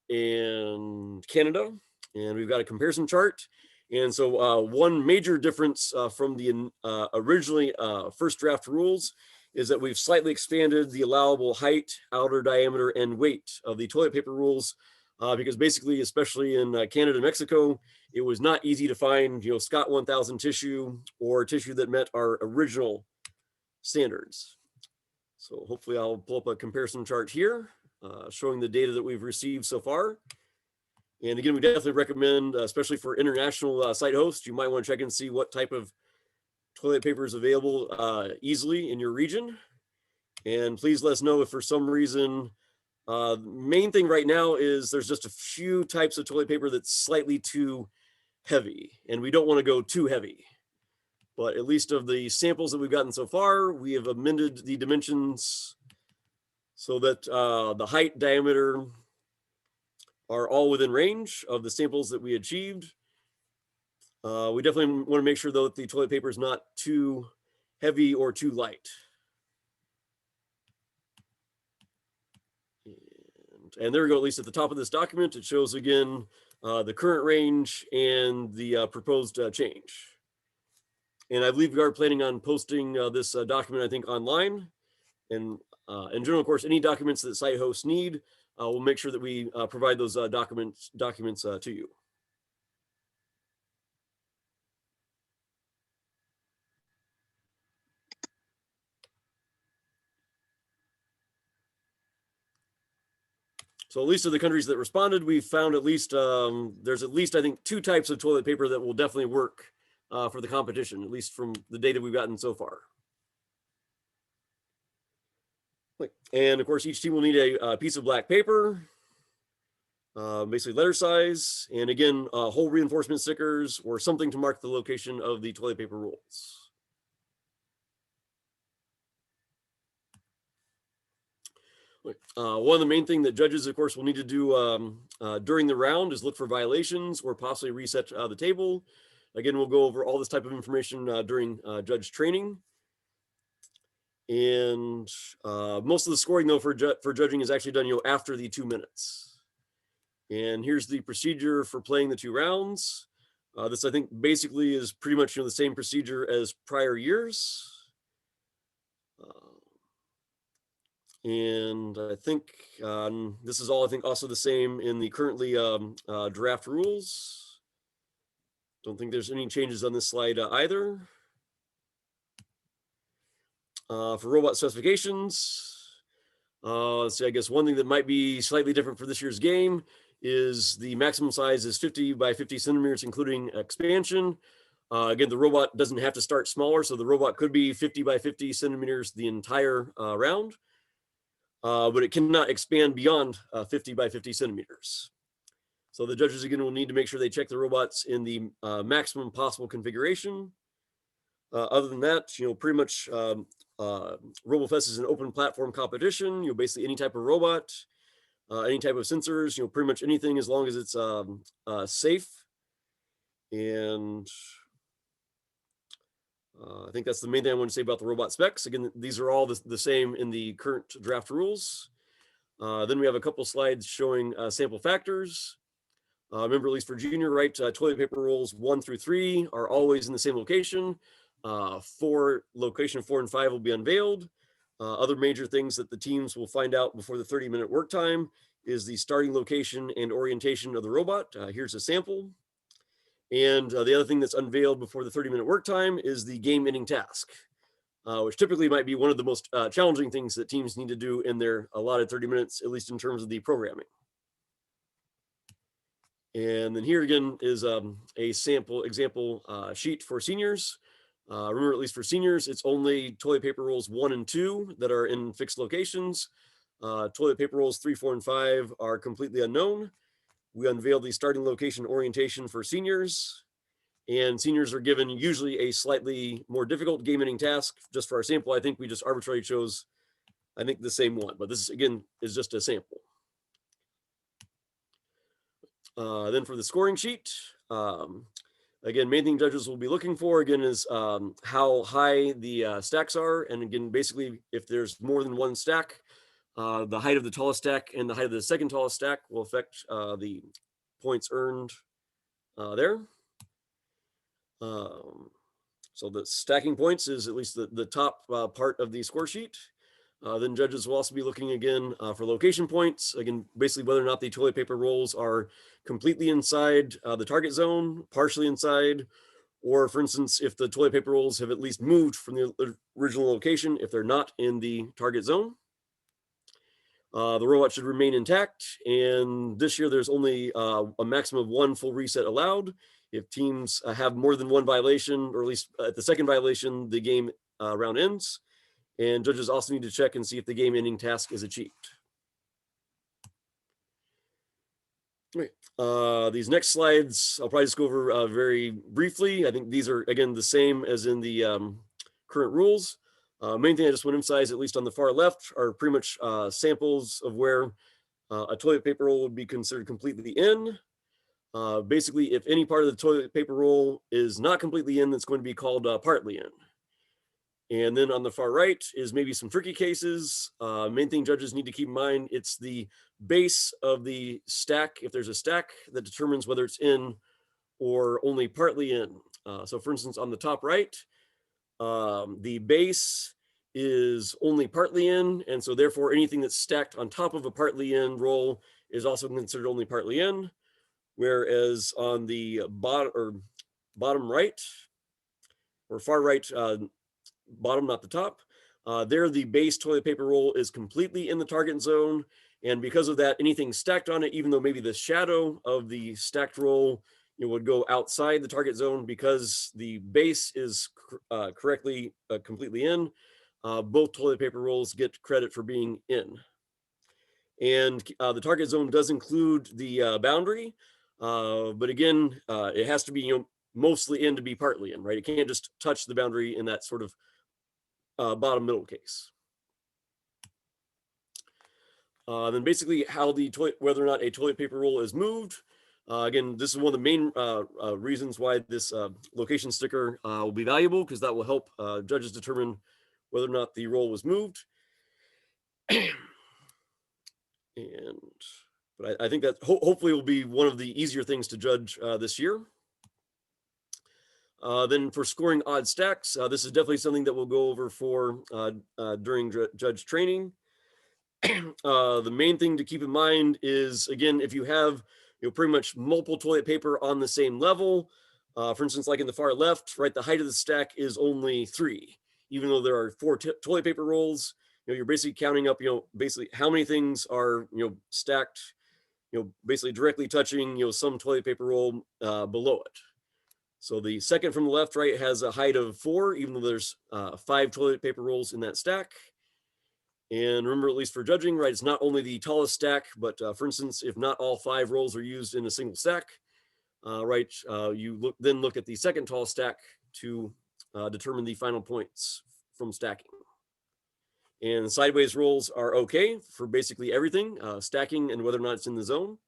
and Canada. And we've got a comparison chart. And so one major difference from the originally first draft rules is that we've slightly expanded the allowable height, outer diameter, and weight of the toilet paper rules. Because basically, especially in Canada and Mexico, it was not easy to find, Scott 1000 tissue or tissue that met our original standards. So hopefully I'll pull up a comparison chart here showing the data that we've received so far. And again, we definitely recommend, especially for international site hosts, you might want to check and see what type of toilet paper is available easily in your region. And please let us know if for some reason, main thing right now is there's just a few types of toilet paper that's slightly too heavy, and we don't want to go too heavy. But at least of the samples that we've gotten so far, we have amended the dimensions so that the height, diameter are all within range of the samples that we achieved. We definitely want to make sure though that the toilet paper is not too heavy or too light. And there we go, at least at the top of this document, it shows again the current range and the proposed change. And I believe we are planning on posting this document, I think, online. And in general, of course, any documents that site hosts need, we'll make sure that we provide those documents to you. So at least of the countries that responded, we found at least, there's at least, I think, 2 types of toilet paper that will definitely work for the competition, at least from the data we've gotten so far. And of course, each team will need a piece of black paper, basically letter size, and again, whole reinforcement stickers or something to mark the location of the toilet paper rolls. One of the main things that judges, of course, will need to do during the round is look for violations or possibly reset the table. Again, we'll go over all this type of information during judge training. And most of the scoring, though, for judging is actually done, after the 2 minutes. And here's the procedure for playing the 2 rounds. This, I think, basically is pretty much the same procedure as prior years. And I think this is all, I think, also the same in the currently draft rules. Don't think there's any changes on this slide either. For robot specifications, let's see, I guess one thing that might be slightly different for this year's game is the maximum size is 50 by 50 centimeters, including expansion. Again, the robot doesn't have to start smaller, so the robot could be 50 by 50 centimeters the entire round, but it cannot expand beyond 50 by 50 centimeters. So the judges, again, will need to make sure they check the robots in the maximum possible configuration. Other than that, pretty much Robofest is an open platform competition. Basically any type of robot, any type of sensors, pretty much anything as long as it's safe. And I think that's the main thing I want to say about the robot specs. Again, these are all the same in the current draft rules. Then we have a couple slides showing sample factors. Remember, at least for junior, right, toilet paper rolls 1 through 3 are always in the same location. Location 4 and 5 will be unveiled. Other major things that the teams will find out before the 30-minute work time is the starting location and orientation of the robot. Here's a sample. And the other thing that's unveiled before the 30-minute work time is the game-ending task, which typically might be one of the most challenging things that teams need to do in their allotted 30 minutes, at least in terms of the programming. And then here again is a sample example sheet for seniors. Remember, at least for seniors, it's only toilet paper rolls 1 and 2 that are in fixed locations. Toilet paper rolls 3, 4, and 5 are completely unknown. We unveiled the starting location orientation for seniors, and seniors are given usually a slightly more difficult game-ending task. Just for our sample, I think we just arbitrarily chose, I think, the same one, but this, again, is just a sample. Then for the scoring sheet, again, main thing judges will be looking for, again, is how high the stacks are. And again, basically, if there's more than one stack, the height of the tallest stack and the height of the second tallest stack will affect the points earned there. So the stacking points is at least the top part of the score sheet. Then judges will also be looking again for location points. Again, basically whether or not the toilet paper rolls are completely inside the target zone, partially inside, or for instance, if the toilet paper rolls have at least moved from the original location, if they're not in the target zone. The robot should remain intact, and this year there's only a maximum of 1 full reset allowed. If teams have more than 1 violation, or at least at the second violation, the game round ends. And judges also need to check and see if the game ending task is achieved. These next slides, I'll probably just go over very briefly. I think these are, again, the same as in the current rules. Main thing I just want to emphasize, at least on the far left, are pretty much samples of where a toilet paper roll would be considered completely in. Basically, if any part of the toilet paper roll is not completely in, that's going to be called partly in. And then on the far right is maybe some tricky cases. Main thing judges need to keep in mind, it's the base of the stack, if there's a stack, that determines whether it's in or only partly in. So for instance, on the top right, the base is only partly in, and so therefore anything that's stacked on top of a partly in roll is also considered only partly in. Whereas on the bottom right, or far right, bottom, not the top, there the base toilet paper roll is completely in the target zone, and because of that, anything stacked on it, even though maybe the shadow of the stacked roll would go outside the target zone, because the base is correctly completely in, both toilet paper rolls get credit for being in. And the target zone does include the boundary, but again, it has to be mostly in to be partly in, right? It can't just touch the boundary in that sort of bottom middle case. Then basically how whether or not a toilet paper roll is moved. Again, this is one of the main reasons why this location sticker will be valuable, because that will help judges determine whether or not the roll was moved. And but I think that hopefully will be one of the easier things to judge this year. Then for scoring odd stacks, this is definitely something that we'll go over for during judge training. The main thing to keep in mind is, again, if you have pretty much multiple toilet paper on the same level, for instance, like in the far left, right, the height of the stack is only 3, even though there are 4 toilet paper rolls. You're basically counting up, basically how many things are, stacked, basically directly touching, some toilet paper roll below it. So the second from the left, right, has a height of 4, even though there's 5 toilet paper rolls in that stack. And remember, at least for judging, right, it's not only the tallest stack, but for instance, if not all 5 rolls are used in a single stack, right, you then look at the second tallest stack to determine the final points from stacking. And sideways rolls are okay for basically everything, stacking and whether or not it's in the zone.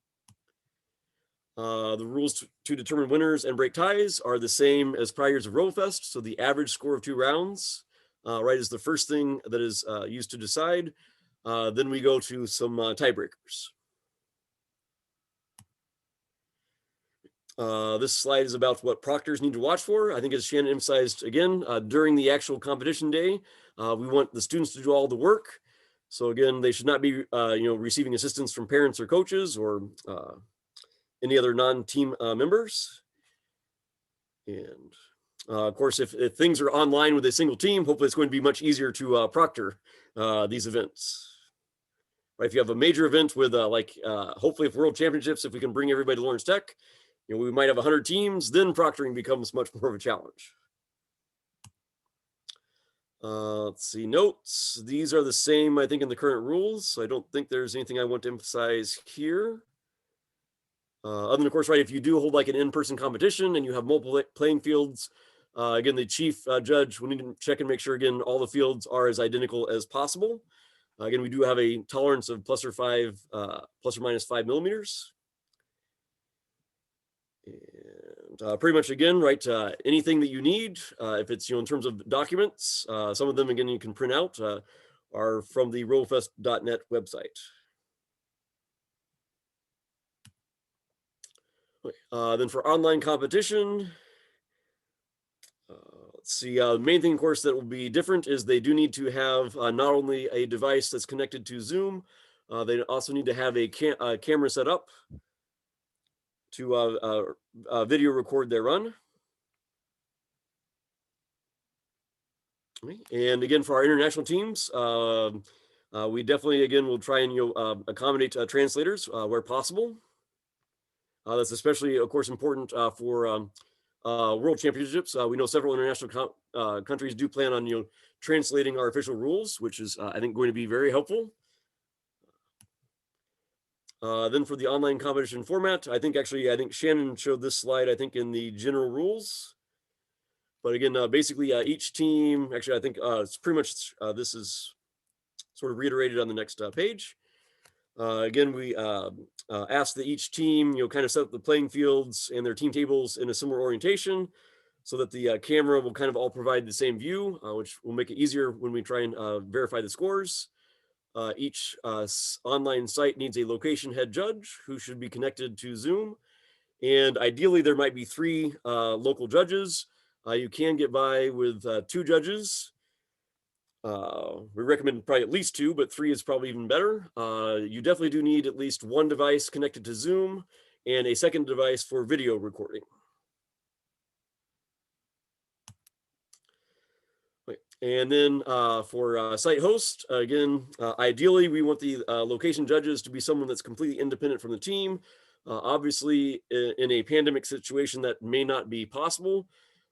The rules to determine winners and break ties are the same as prior years of Robofest. So the average score of 2 rounds, right, is the first thing that is used to decide. Then we go to some tiebreakers. This slide is about what proctors need to watch for. I think as Shannon emphasized again, during the actual competition day, we want the students to do all the work. So again, they should not be receiving assistance from parents or coaches or any other non-team members. And of course, if things are online with a single team, hopefully it's going to be much easier to proctor these events. Right, if you have a major event with hopefully if World Championships, if we can bring everybody to Lawrence Tech, we might have 100 teams, then proctoring becomes much more of a challenge. Let's see, notes. These are the same, I think, in the current rules. So I don't think there's anything I want to emphasize here. Other than, of course, right, if you do hold like an in-person competition and you have multiple playing fields, again, the chief judge will need to check and make sure, again, all the fields are as identical as possible. Again, we do have a tolerance of plus or minus 5 millimeters. And pretty much, again, right, anything that you need, if it's, in terms of documents, some of them, again, you can print out, are from the robofest.net website. Then for online competition, let's see, the main thing, of course, that will be different is they do need to have not only a device that's connected to Zoom, they also need to have a camera set up to video record their run. And again, for our international teams, we definitely, again, will try and accommodate translators where possible. That's especially, of course, important for World Championships. We know several international countries do plan on translating our official rules, which is, I think, going to be very helpful. Then for the online competition format, I think Shannon showed this slide, I think, in the general rules. But again, basically each team, actually, I think it's pretty much, this is sort of reiterated on the next page. Again, we ask that each team, kind of set up the playing fields and their team tables in a similar orientation so that the camera will kind of all provide the same view, which will make it easier when we try and verify the scores. Each online site needs a location head judge who should be connected to Zoom. And ideally, there might be 3 local judges. You can get by with 2 judges. We recommend probably at least 2, but 3 is probably even better. You definitely do need at least 1 device connected to Zoom and a second device for video recording. And then for site host, again, ideally, we want the location judges to be someone that's completely independent from the team. Obviously, in a pandemic situation, that may not be possible.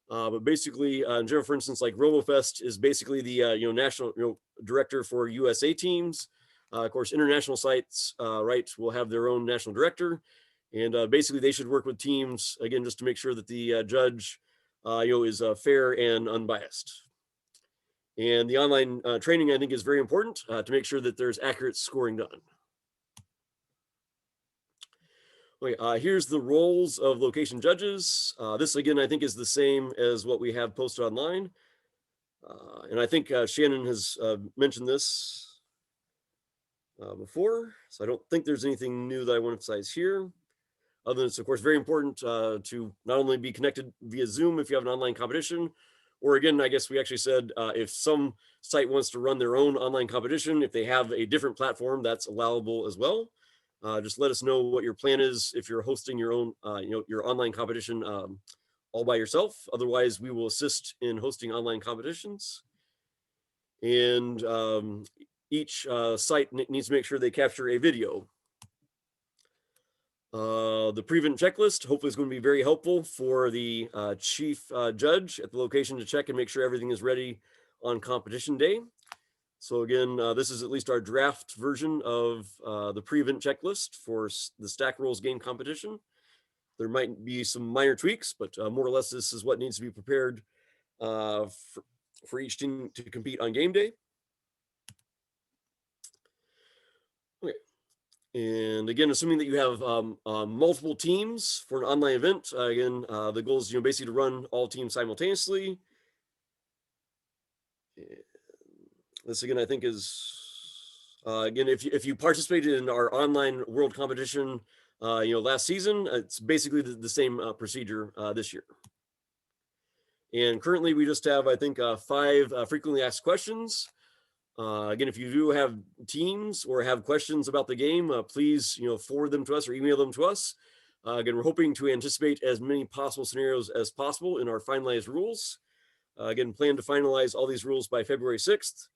But basically, in general, for instance, like Robofest is basically the national director for USA teams. Of course, international sites, right, will have their own national director, and basically they should work with teams again just to make sure that the judge, is fair and unbiased. And the online training, I think, is very important to make sure that there's accurate scoring done. Okay, here's the roles of location judges. This, again, I think is the same as what we have posted online. And I think Shannon has mentioned this. before. So I don't think there's anything new that I want to emphasize here. Other than it's, of course, very important to not only be connected via Zoom if you have an online competition, or again, I guess we actually said if some site wants to run their own online competition, if they have a different platform, that's allowable as well. Just let us know what your plan is if you're hosting your own, your online competition all by yourself. Otherwise, we will assist in hosting online competitions. And each site needs to make sure they capture a video. The prevent checklist hopefully is going to be very helpful for the chief judge at the location to check and make sure everything is ready on competition day. So again, this is at least our draft version of the prevent checklist for the Stack Rolls game competition. There might be some minor tweaks, but more or less this is what needs to be prepared for each team to compete on game day. Okay. And again, assuming that you have multiple teams for an online event, again, the goal is basically to run all teams simultaneously. This again, I think is again, if you participated in our online world competition, last season, it's basically the same procedure this year. And currently, we just have, I think, 5 frequently asked questions. Again, if you do have teams or have questions about the game, please forward them to us or email them to us. Again, we're hoping to anticipate as many possible scenarios as possible in our finalized rules. Again, plan to finalize all these rules by February 6th.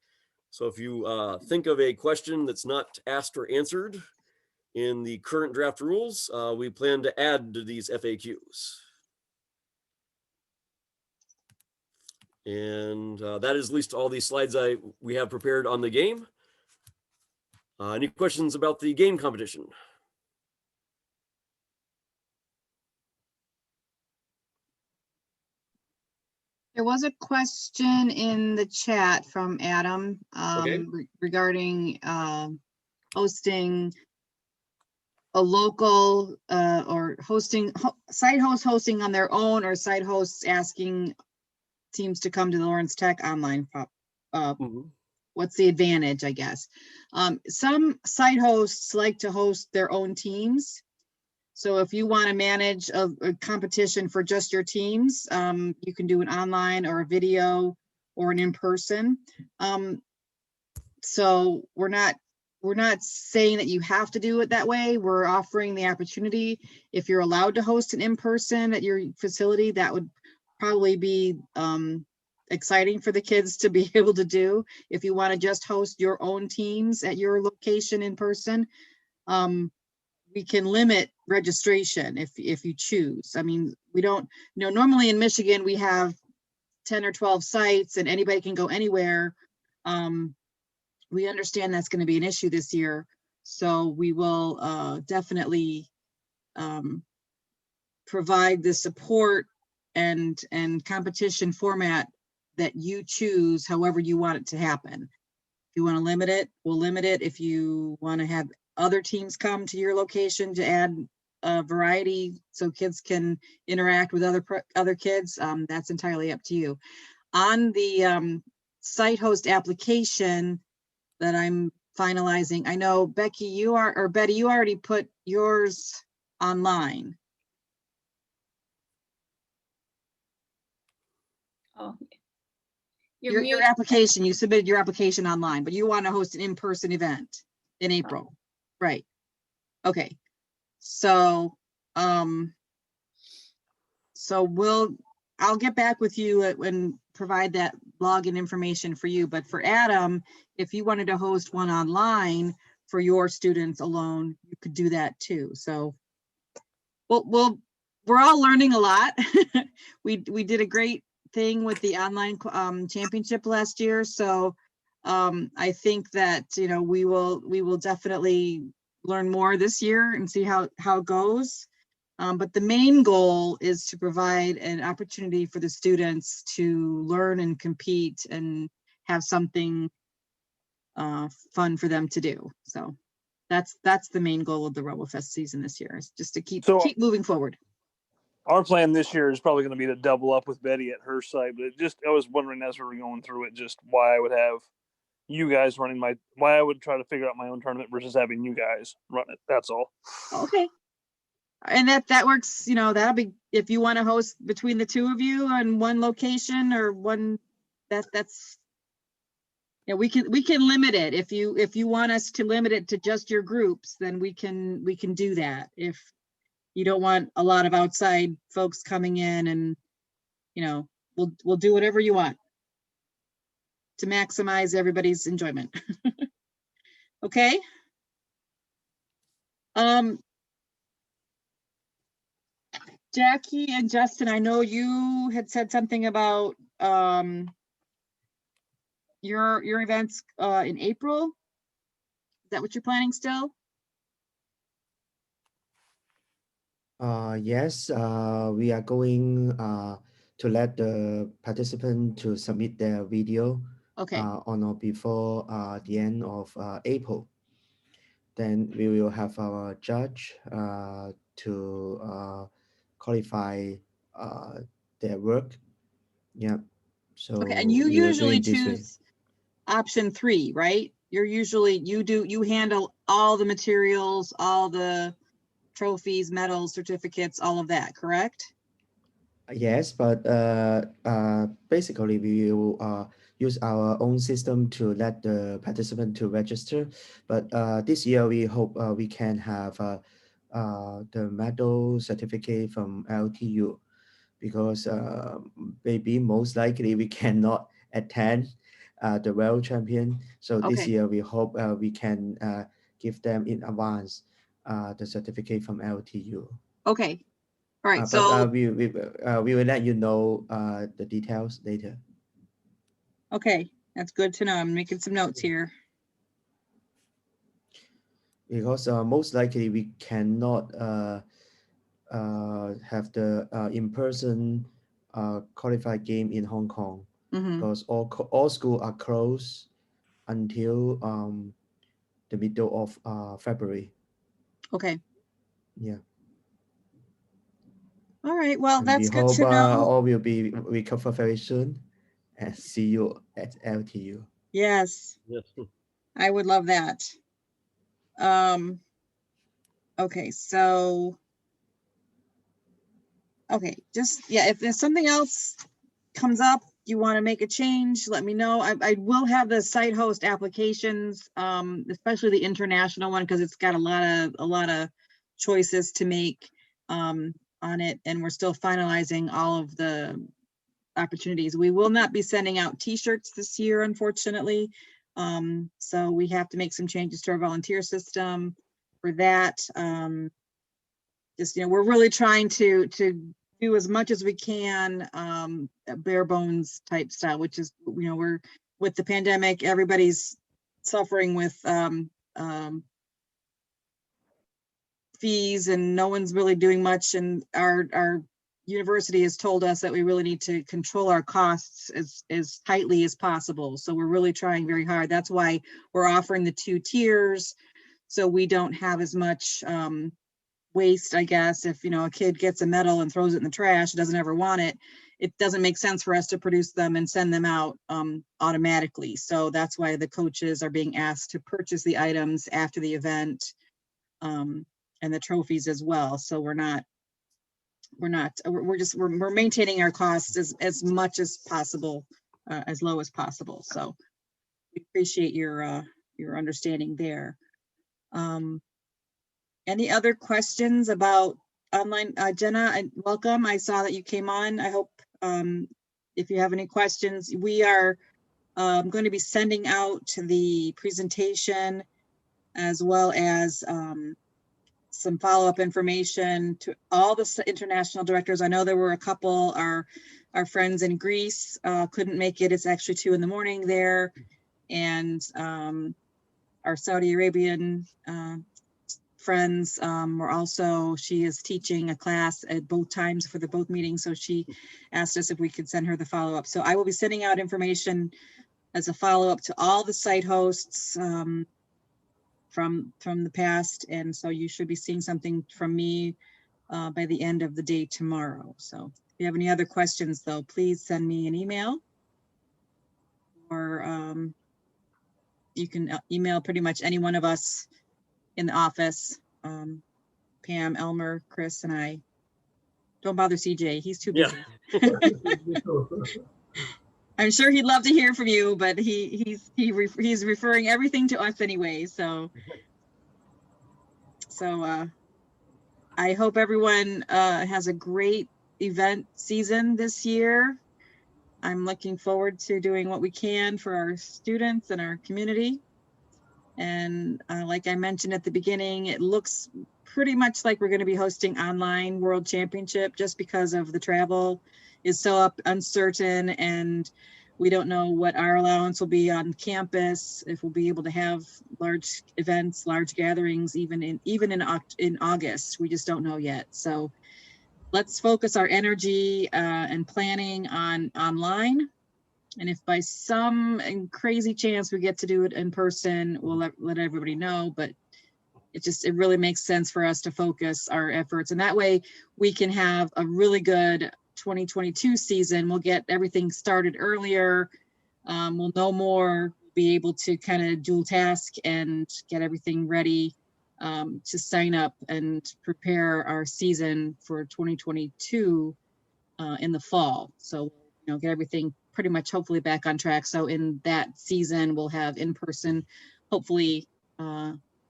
So if you think of a question that's not asked or answered in the current draft rules, we plan to add to these FAQs. And that is at least all these slides we have prepared on the game. Any questions about the game competition? There was a question in the chat from Adam Okay. regarding hosting a local or hosting site hosts hosting on their own, or site hosts asking teams to come to the Lawrence Tech online. What's the advantage, I guess? Some site hosts like to host their own teams. So if you want to manage a competition for just your teams, you can do an online or a video or an in-person. So we're not saying that you have to do it that way. We're offering the opportunity. If you're allowed to host an in-person at your facility, that would probably be exciting for the kids to be able to do. If you want to just host your own teams at your location in person, we can limit registration if you choose. I mean, we don't, normally in Michigan, we have 10 or 12 sites and anybody can go anywhere. We understand that's going to be an issue this year. So we will definitely provide the support and competition format that you choose, however you want it to happen. If you want to limit it, we'll limit it. If you want to have other teams come to your location to add a variety so kids can interact with other kids, that's entirely up to you. On the site host application that I'm finalizing, I know Betty, you already put yours online. Oh, Your application, you submitted your application online, but you want to host an in-person event in April, right? Okay, so I'll get back with you and provide that login information for you. But for Adam, if you wanted to host one online for your students alone, you could do that too. So we're all learning a lot. We did a great thing with the online championship last year. So I think that, we will definitely learn more this year and see how it goes. But the main goal is to provide an opportunity for the students to learn and compete and have something fun for them to do. So that's the main goal of the Robofest season this year, is just to keep moving forward. Our plan this year is probably going to be to double up with Betty at her site, but I was wondering as we were going through it, just why I would have you guys running why I would try to figure out my own tournament versus having you guys run it. That's all. Okay. And that works, that'll be, if you want to host between the two of you on one location or one, that's, we can limit it. If you want us to limit it to just your groups, then we can do that. If you don't want a lot of outside folks coming in, and, we'll do whatever you want to maximize everybody's enjoyment. Okay. Jackie and Justin, I know you had said something about your events in April. Is that what you're planning still? Yes, we are going to let the participant to submit their video Okay, on or before the end of April. Then we will have our judge to qualify their work. Yeah. So okay, and you we will do usually it this way. choose option 3, right? You handle all the materials, all the trophies, medals, certificates, all of that, correct? Yes, but basically we will use our own system to let the participant to register. But this year we hope we can have the medal certificate from LTU, because maybe most likely we cannot attend the world champion. So this Okay. year we hope we can give them in advance the certificate from LTU. Okay, all right, But so, we will let you know the details later. okay, that's good to know. I'm making some notes here. Because most likely we cannot have the in-person qualified game in Hong Kong, Mhm. because all schools are closed until the middle of February. Okay, Yeah. all right, well, And we that's good hope to know. all will be recover very soon, and see you at LTU. Yes, Yes. I would love that. Okay, so, okay, if there's something else comes up, you want to make a change, let me know. I will have the site host applications, especially the international one, because it's got a lot of choices to make on it, and we're still finalizing all of the opportunities. We will not be sending out t-shirts this year, unfortunately. So we have to make some changes to our volunteer system for that. Just, we're really trying to do as much as we can, bare bones type style, which is, we're, with the pandemic, everybody's suffering with fees, and no one's really doing much. And our university has told us that we really need to control our costs as tightly as possible. So we're really trying very hard. That's why we're offering the 2 tiers, so we don't have as much waste, I guess. If, a kid gets a medal and throws it in the trash, doesn't ever want it, it doesn't make sense for us to produce them and send them out automatically. So that's why the coaches are being asked to purchase the items after the event, and the trophies as well. So we're maintaining our costs as much as possible, as low as possible. So we appreciate your understanding there. Any other questions about online? Jenna, welcome. I saw that you came on. I hope if you have any questions, we are going to be sending out the presentation, as well as some follow-up information to all the international directors. I know there were a couple, our friends in Greece couldn't make it. It's actually 2 a.m. there. And our Saudi Arabian friends were also, she is teaching a class at both times for both meetings. So she asked us if we could send her the follow-up. So I will be sending out information as a follow-up to all the site hosts from the past. And so you should be seeing something from me by the end of the day tomorrow. So if you have any other questions, though, please send me an email, or you can email pretty much any one of us in the office. Pam, Elmer, Chris, and I. Don't bother CJ. He's too Yeah. busy. I'm sure he'd love to hear from you, but he's referring everything to us anyway. So I hope everyone has a great event season this year. I'm looking forward to doing what we can for our students and our community. And like I mentioned at the beginning, it looks pretty much like we're going to be hosting online World Championship just because of the travel is so uncertain, and we don't know what our allowance will be on campus, if we'll be able to have large events, large gatherings, even in August. We just don't know yet. So let's focus our energy and planning on online. And if by some crazy chance we get to do it in person, we'll let everybody know. But it really makes sense for us to focus our efforts. And that way we can have a really good 2022 season. We'll get everything started earlier. We'll know more, be able to kind of dual task and get everything ready to sign up and prepare our season for 2022 in the fall. So, get everything pretty much hopefully back on track. So in that season, we'll have in person, hopefully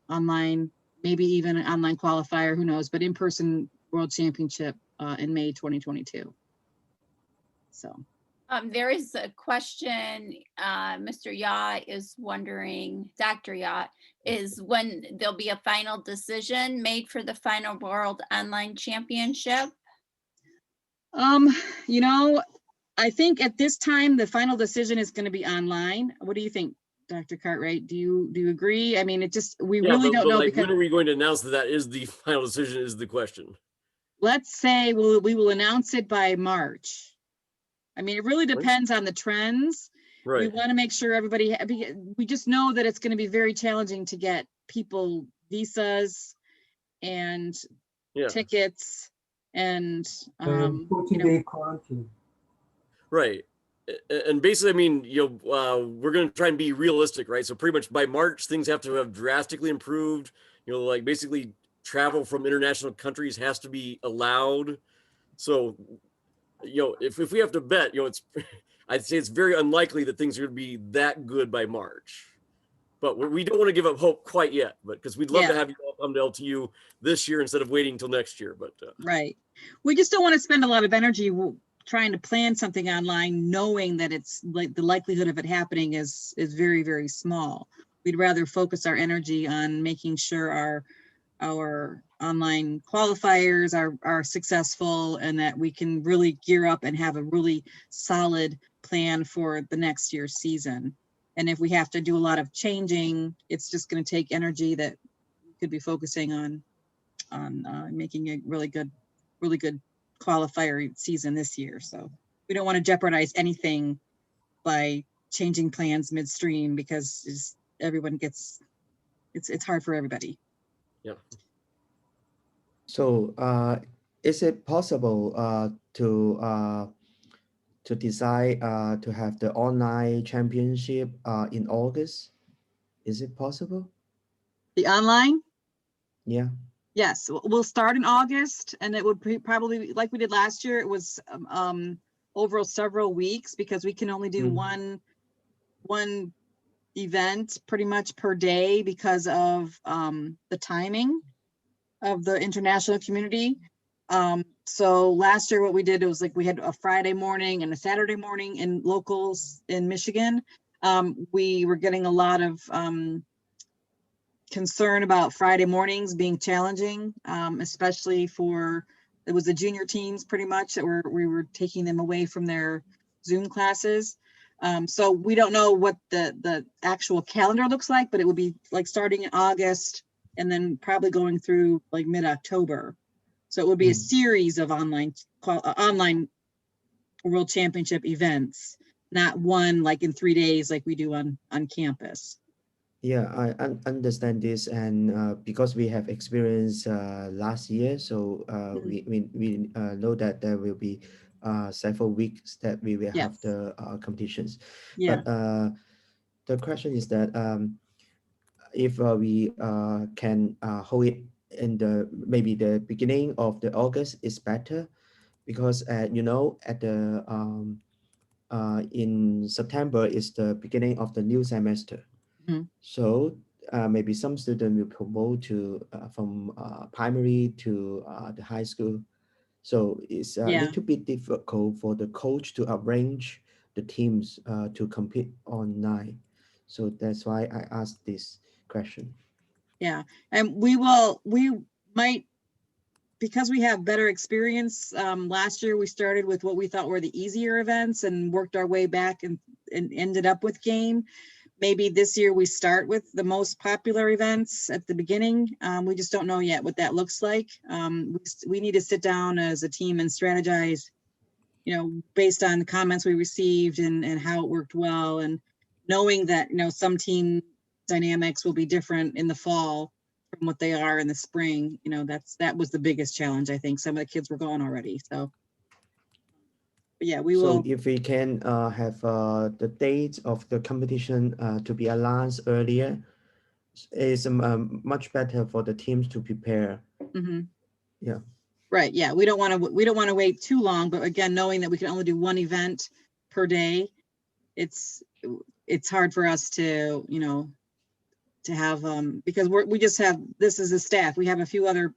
online, maybe even an online qualifier, who knows, but in person World Championship in May 2022. So. There is a question, Mr. Yacht is wondering, Dr. Yacht, is when there'll be a final decision made for the final World Online Championship? I think at this time, the final decision is going to be online. What do you think, Dr. Cartwright? Do you agree? I mean, we really don't know. Because when are we going to announce that is the final decision is the question. Let's say we will announce it by March. I mean, it really depends on the trends. Right. We want to make sure everybody, we just know that it's going to be very challenging to get people visas and tickets and 14-day quarantine. Right. And basically, I mean, we're going to try and be realistic, right? So pretty much by March, things have to have drastically improved. Like basically travel from international countries has to be allowed. So, if we have to bet, I'd say it's very unlikely that things are going to be that good by March. But we don't want to give up hope quite yet, but because we'd love to have you all come to LTU this year instead of waiting until next year. But right. We just don't want to spend a lot of energy trying to plan something online, knowing that it's like the likelihood of it happening is very, very small. We'd rather focus our energy on making sure our online qualifiers are successful and that we can really gear up and have a really solid plan for the next year's season. And if we have to do a lot of changing, it's just going to take energy that we could be focusing on making a really good qualifier season this year. So we don't want to jeopardize anything by changing plans midstream, because everyone gets it's hard for everybody. Yeah. So is it possible to decide to have the online championship in August? Is it possible? The online? Yeah. Yes, we'll start in August, and it would probably, like we did last year, it was over several weeks, because we can only do one event pretty much per day because of the timing of the international community. So last year what we did, it was like we had a Friday morning and a Saturday morning in locals in Michigan. We were getting a lot of concern about Friday mornings being challenging, especially it was the junior teams pretty much that we were taking them away from their Zoom classes. So we don't know what the actual calendar looks like, but it would be like starting in August and then probably going through like mid-October. So it would be a series of online World Championship events, not one like in 3 days like we do on campus. Yeah, I understand this, and because we have experience last year, so we know that there will be several weeks that we will have the competitions. Yeah. But the question is that if we can hold it in the maybe the beginning of the August is better, because you know, at the in September is the beginning of the new semester. Mhm. So maybe some student will promote to from primary to the high school. So it's a Yeah. little bit difficult for the coach to arrange the teams to compete online. So that's why I asked this question. Yeah, and we might, because we have better experience, last year we started with what we thought were the easier events and worked our way back and ended up with game. Maybe this year we start with the most popular events at the beginning. We just don't know yet what that looks like. We need to sit down as a team and strategize, you know, based on the comments we received and how it worked well, and knowing that, you know, some team dynamics will be different in the fall from what they are in the spring. You know, that was the biggest challenge. I think some of the kids were gone already. So, but yeah, we So will. if we can have the date of the competition to be announced earlier, is much better for the teams to prepare. Mhm. Yeah. Right. Yeah. We don't want to wait too long, but again, knowing that we can only do one event per day, it's hard for us to, you know, to have, because we just have, this is a staff. We have a few other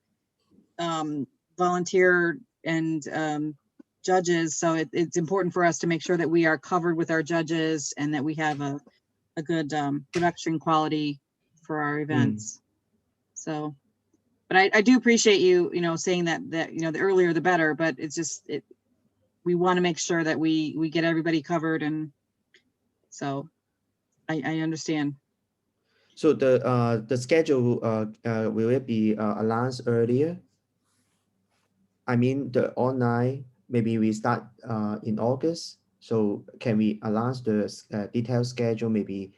volunteer and judges. So it's important for us to make sure that we are covered with our judges and that we have a good production quality for our events. So, but I do appreciate you, you know, saying that, you know, the earlier the better, but it's just, we want to make sure that we get everybody covered. And so I understand. So the schedule will it be announced earlier? I mean, the online, maybe we start in August. So can we announce the detailed schedule maybe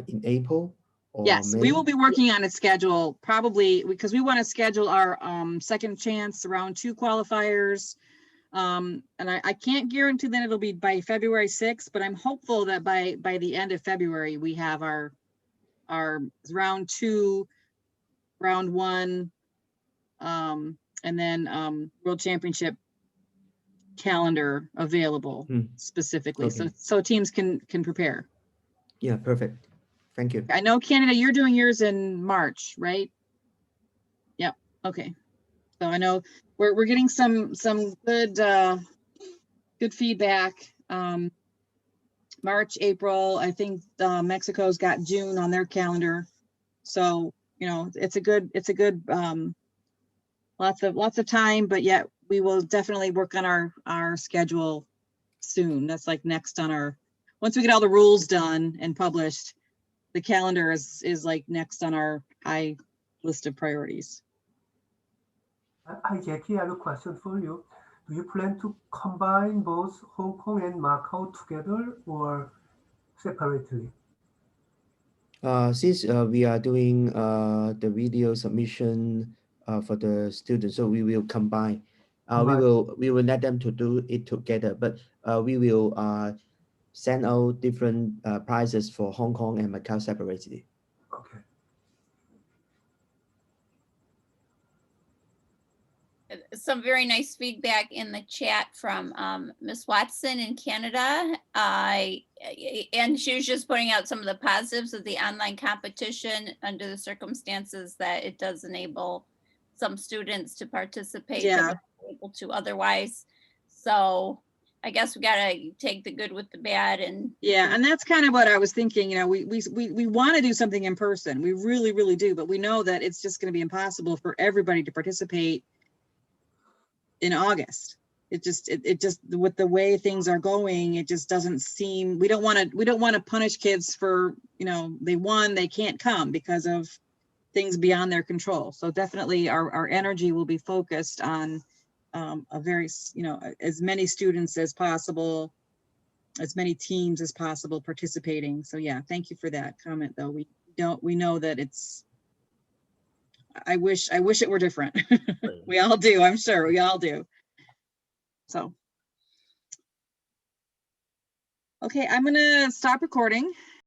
in April or Yes, May? we will be working on a schedule probably because we want to schedule our second chance round 2 qualifiers. And I can't guarantee that it'll be by February 6th, but I'm hopeful that by the end of February, we have our round 2, round 1, and then World Championship calendar available specifically. Okay. So teams can prepare. Yeah, perfect. Thank you. I know, Canada, you're doing yours in March, right? Yep. Okay. So I know we're getting some good good feedback. March, April, I think Mexico's got June on their calendar. So, you know, it's a good lots of time, but yet we will definitely work on our schedule soon. That's like next on our, once we get all the rules done and published, the calendar is like next on our high list of priorities. Hi, Jackie, I have a question for you. Do you plan to combine both Hong Kong and Macau together or separately? Since we are doing the video submission for the students, so we will combine. We will let them to do it together, but we will send out different prizes for Hong Kong and Macau separately. Okay. Some very nice feedback in the chat from Miss Watson in Canada. And she was just pointing out some of the positives of the online competition under the circumstances that it does enable some students to participate that were not able to otherwise. So I guess we got to take the good with the bad. And yeah, and that's kind of what I was thinking. You know, we want to do something in person. We really, really do, but we know that it's just going to be impossible for everybody to participate in August. It just with the way things are going, it just doesn't seem, we don't want to punish kids for, you know, they won, they can't come because of things beyond their control. So definitely our energy will be focused on a very, you know, as many students as possible, as many teams as possible participating. So yeah, thank you for that comment though. We know that it's, I wish it were different. We all do, I'm sure we all do. So, okay, I'm gonna stop recording.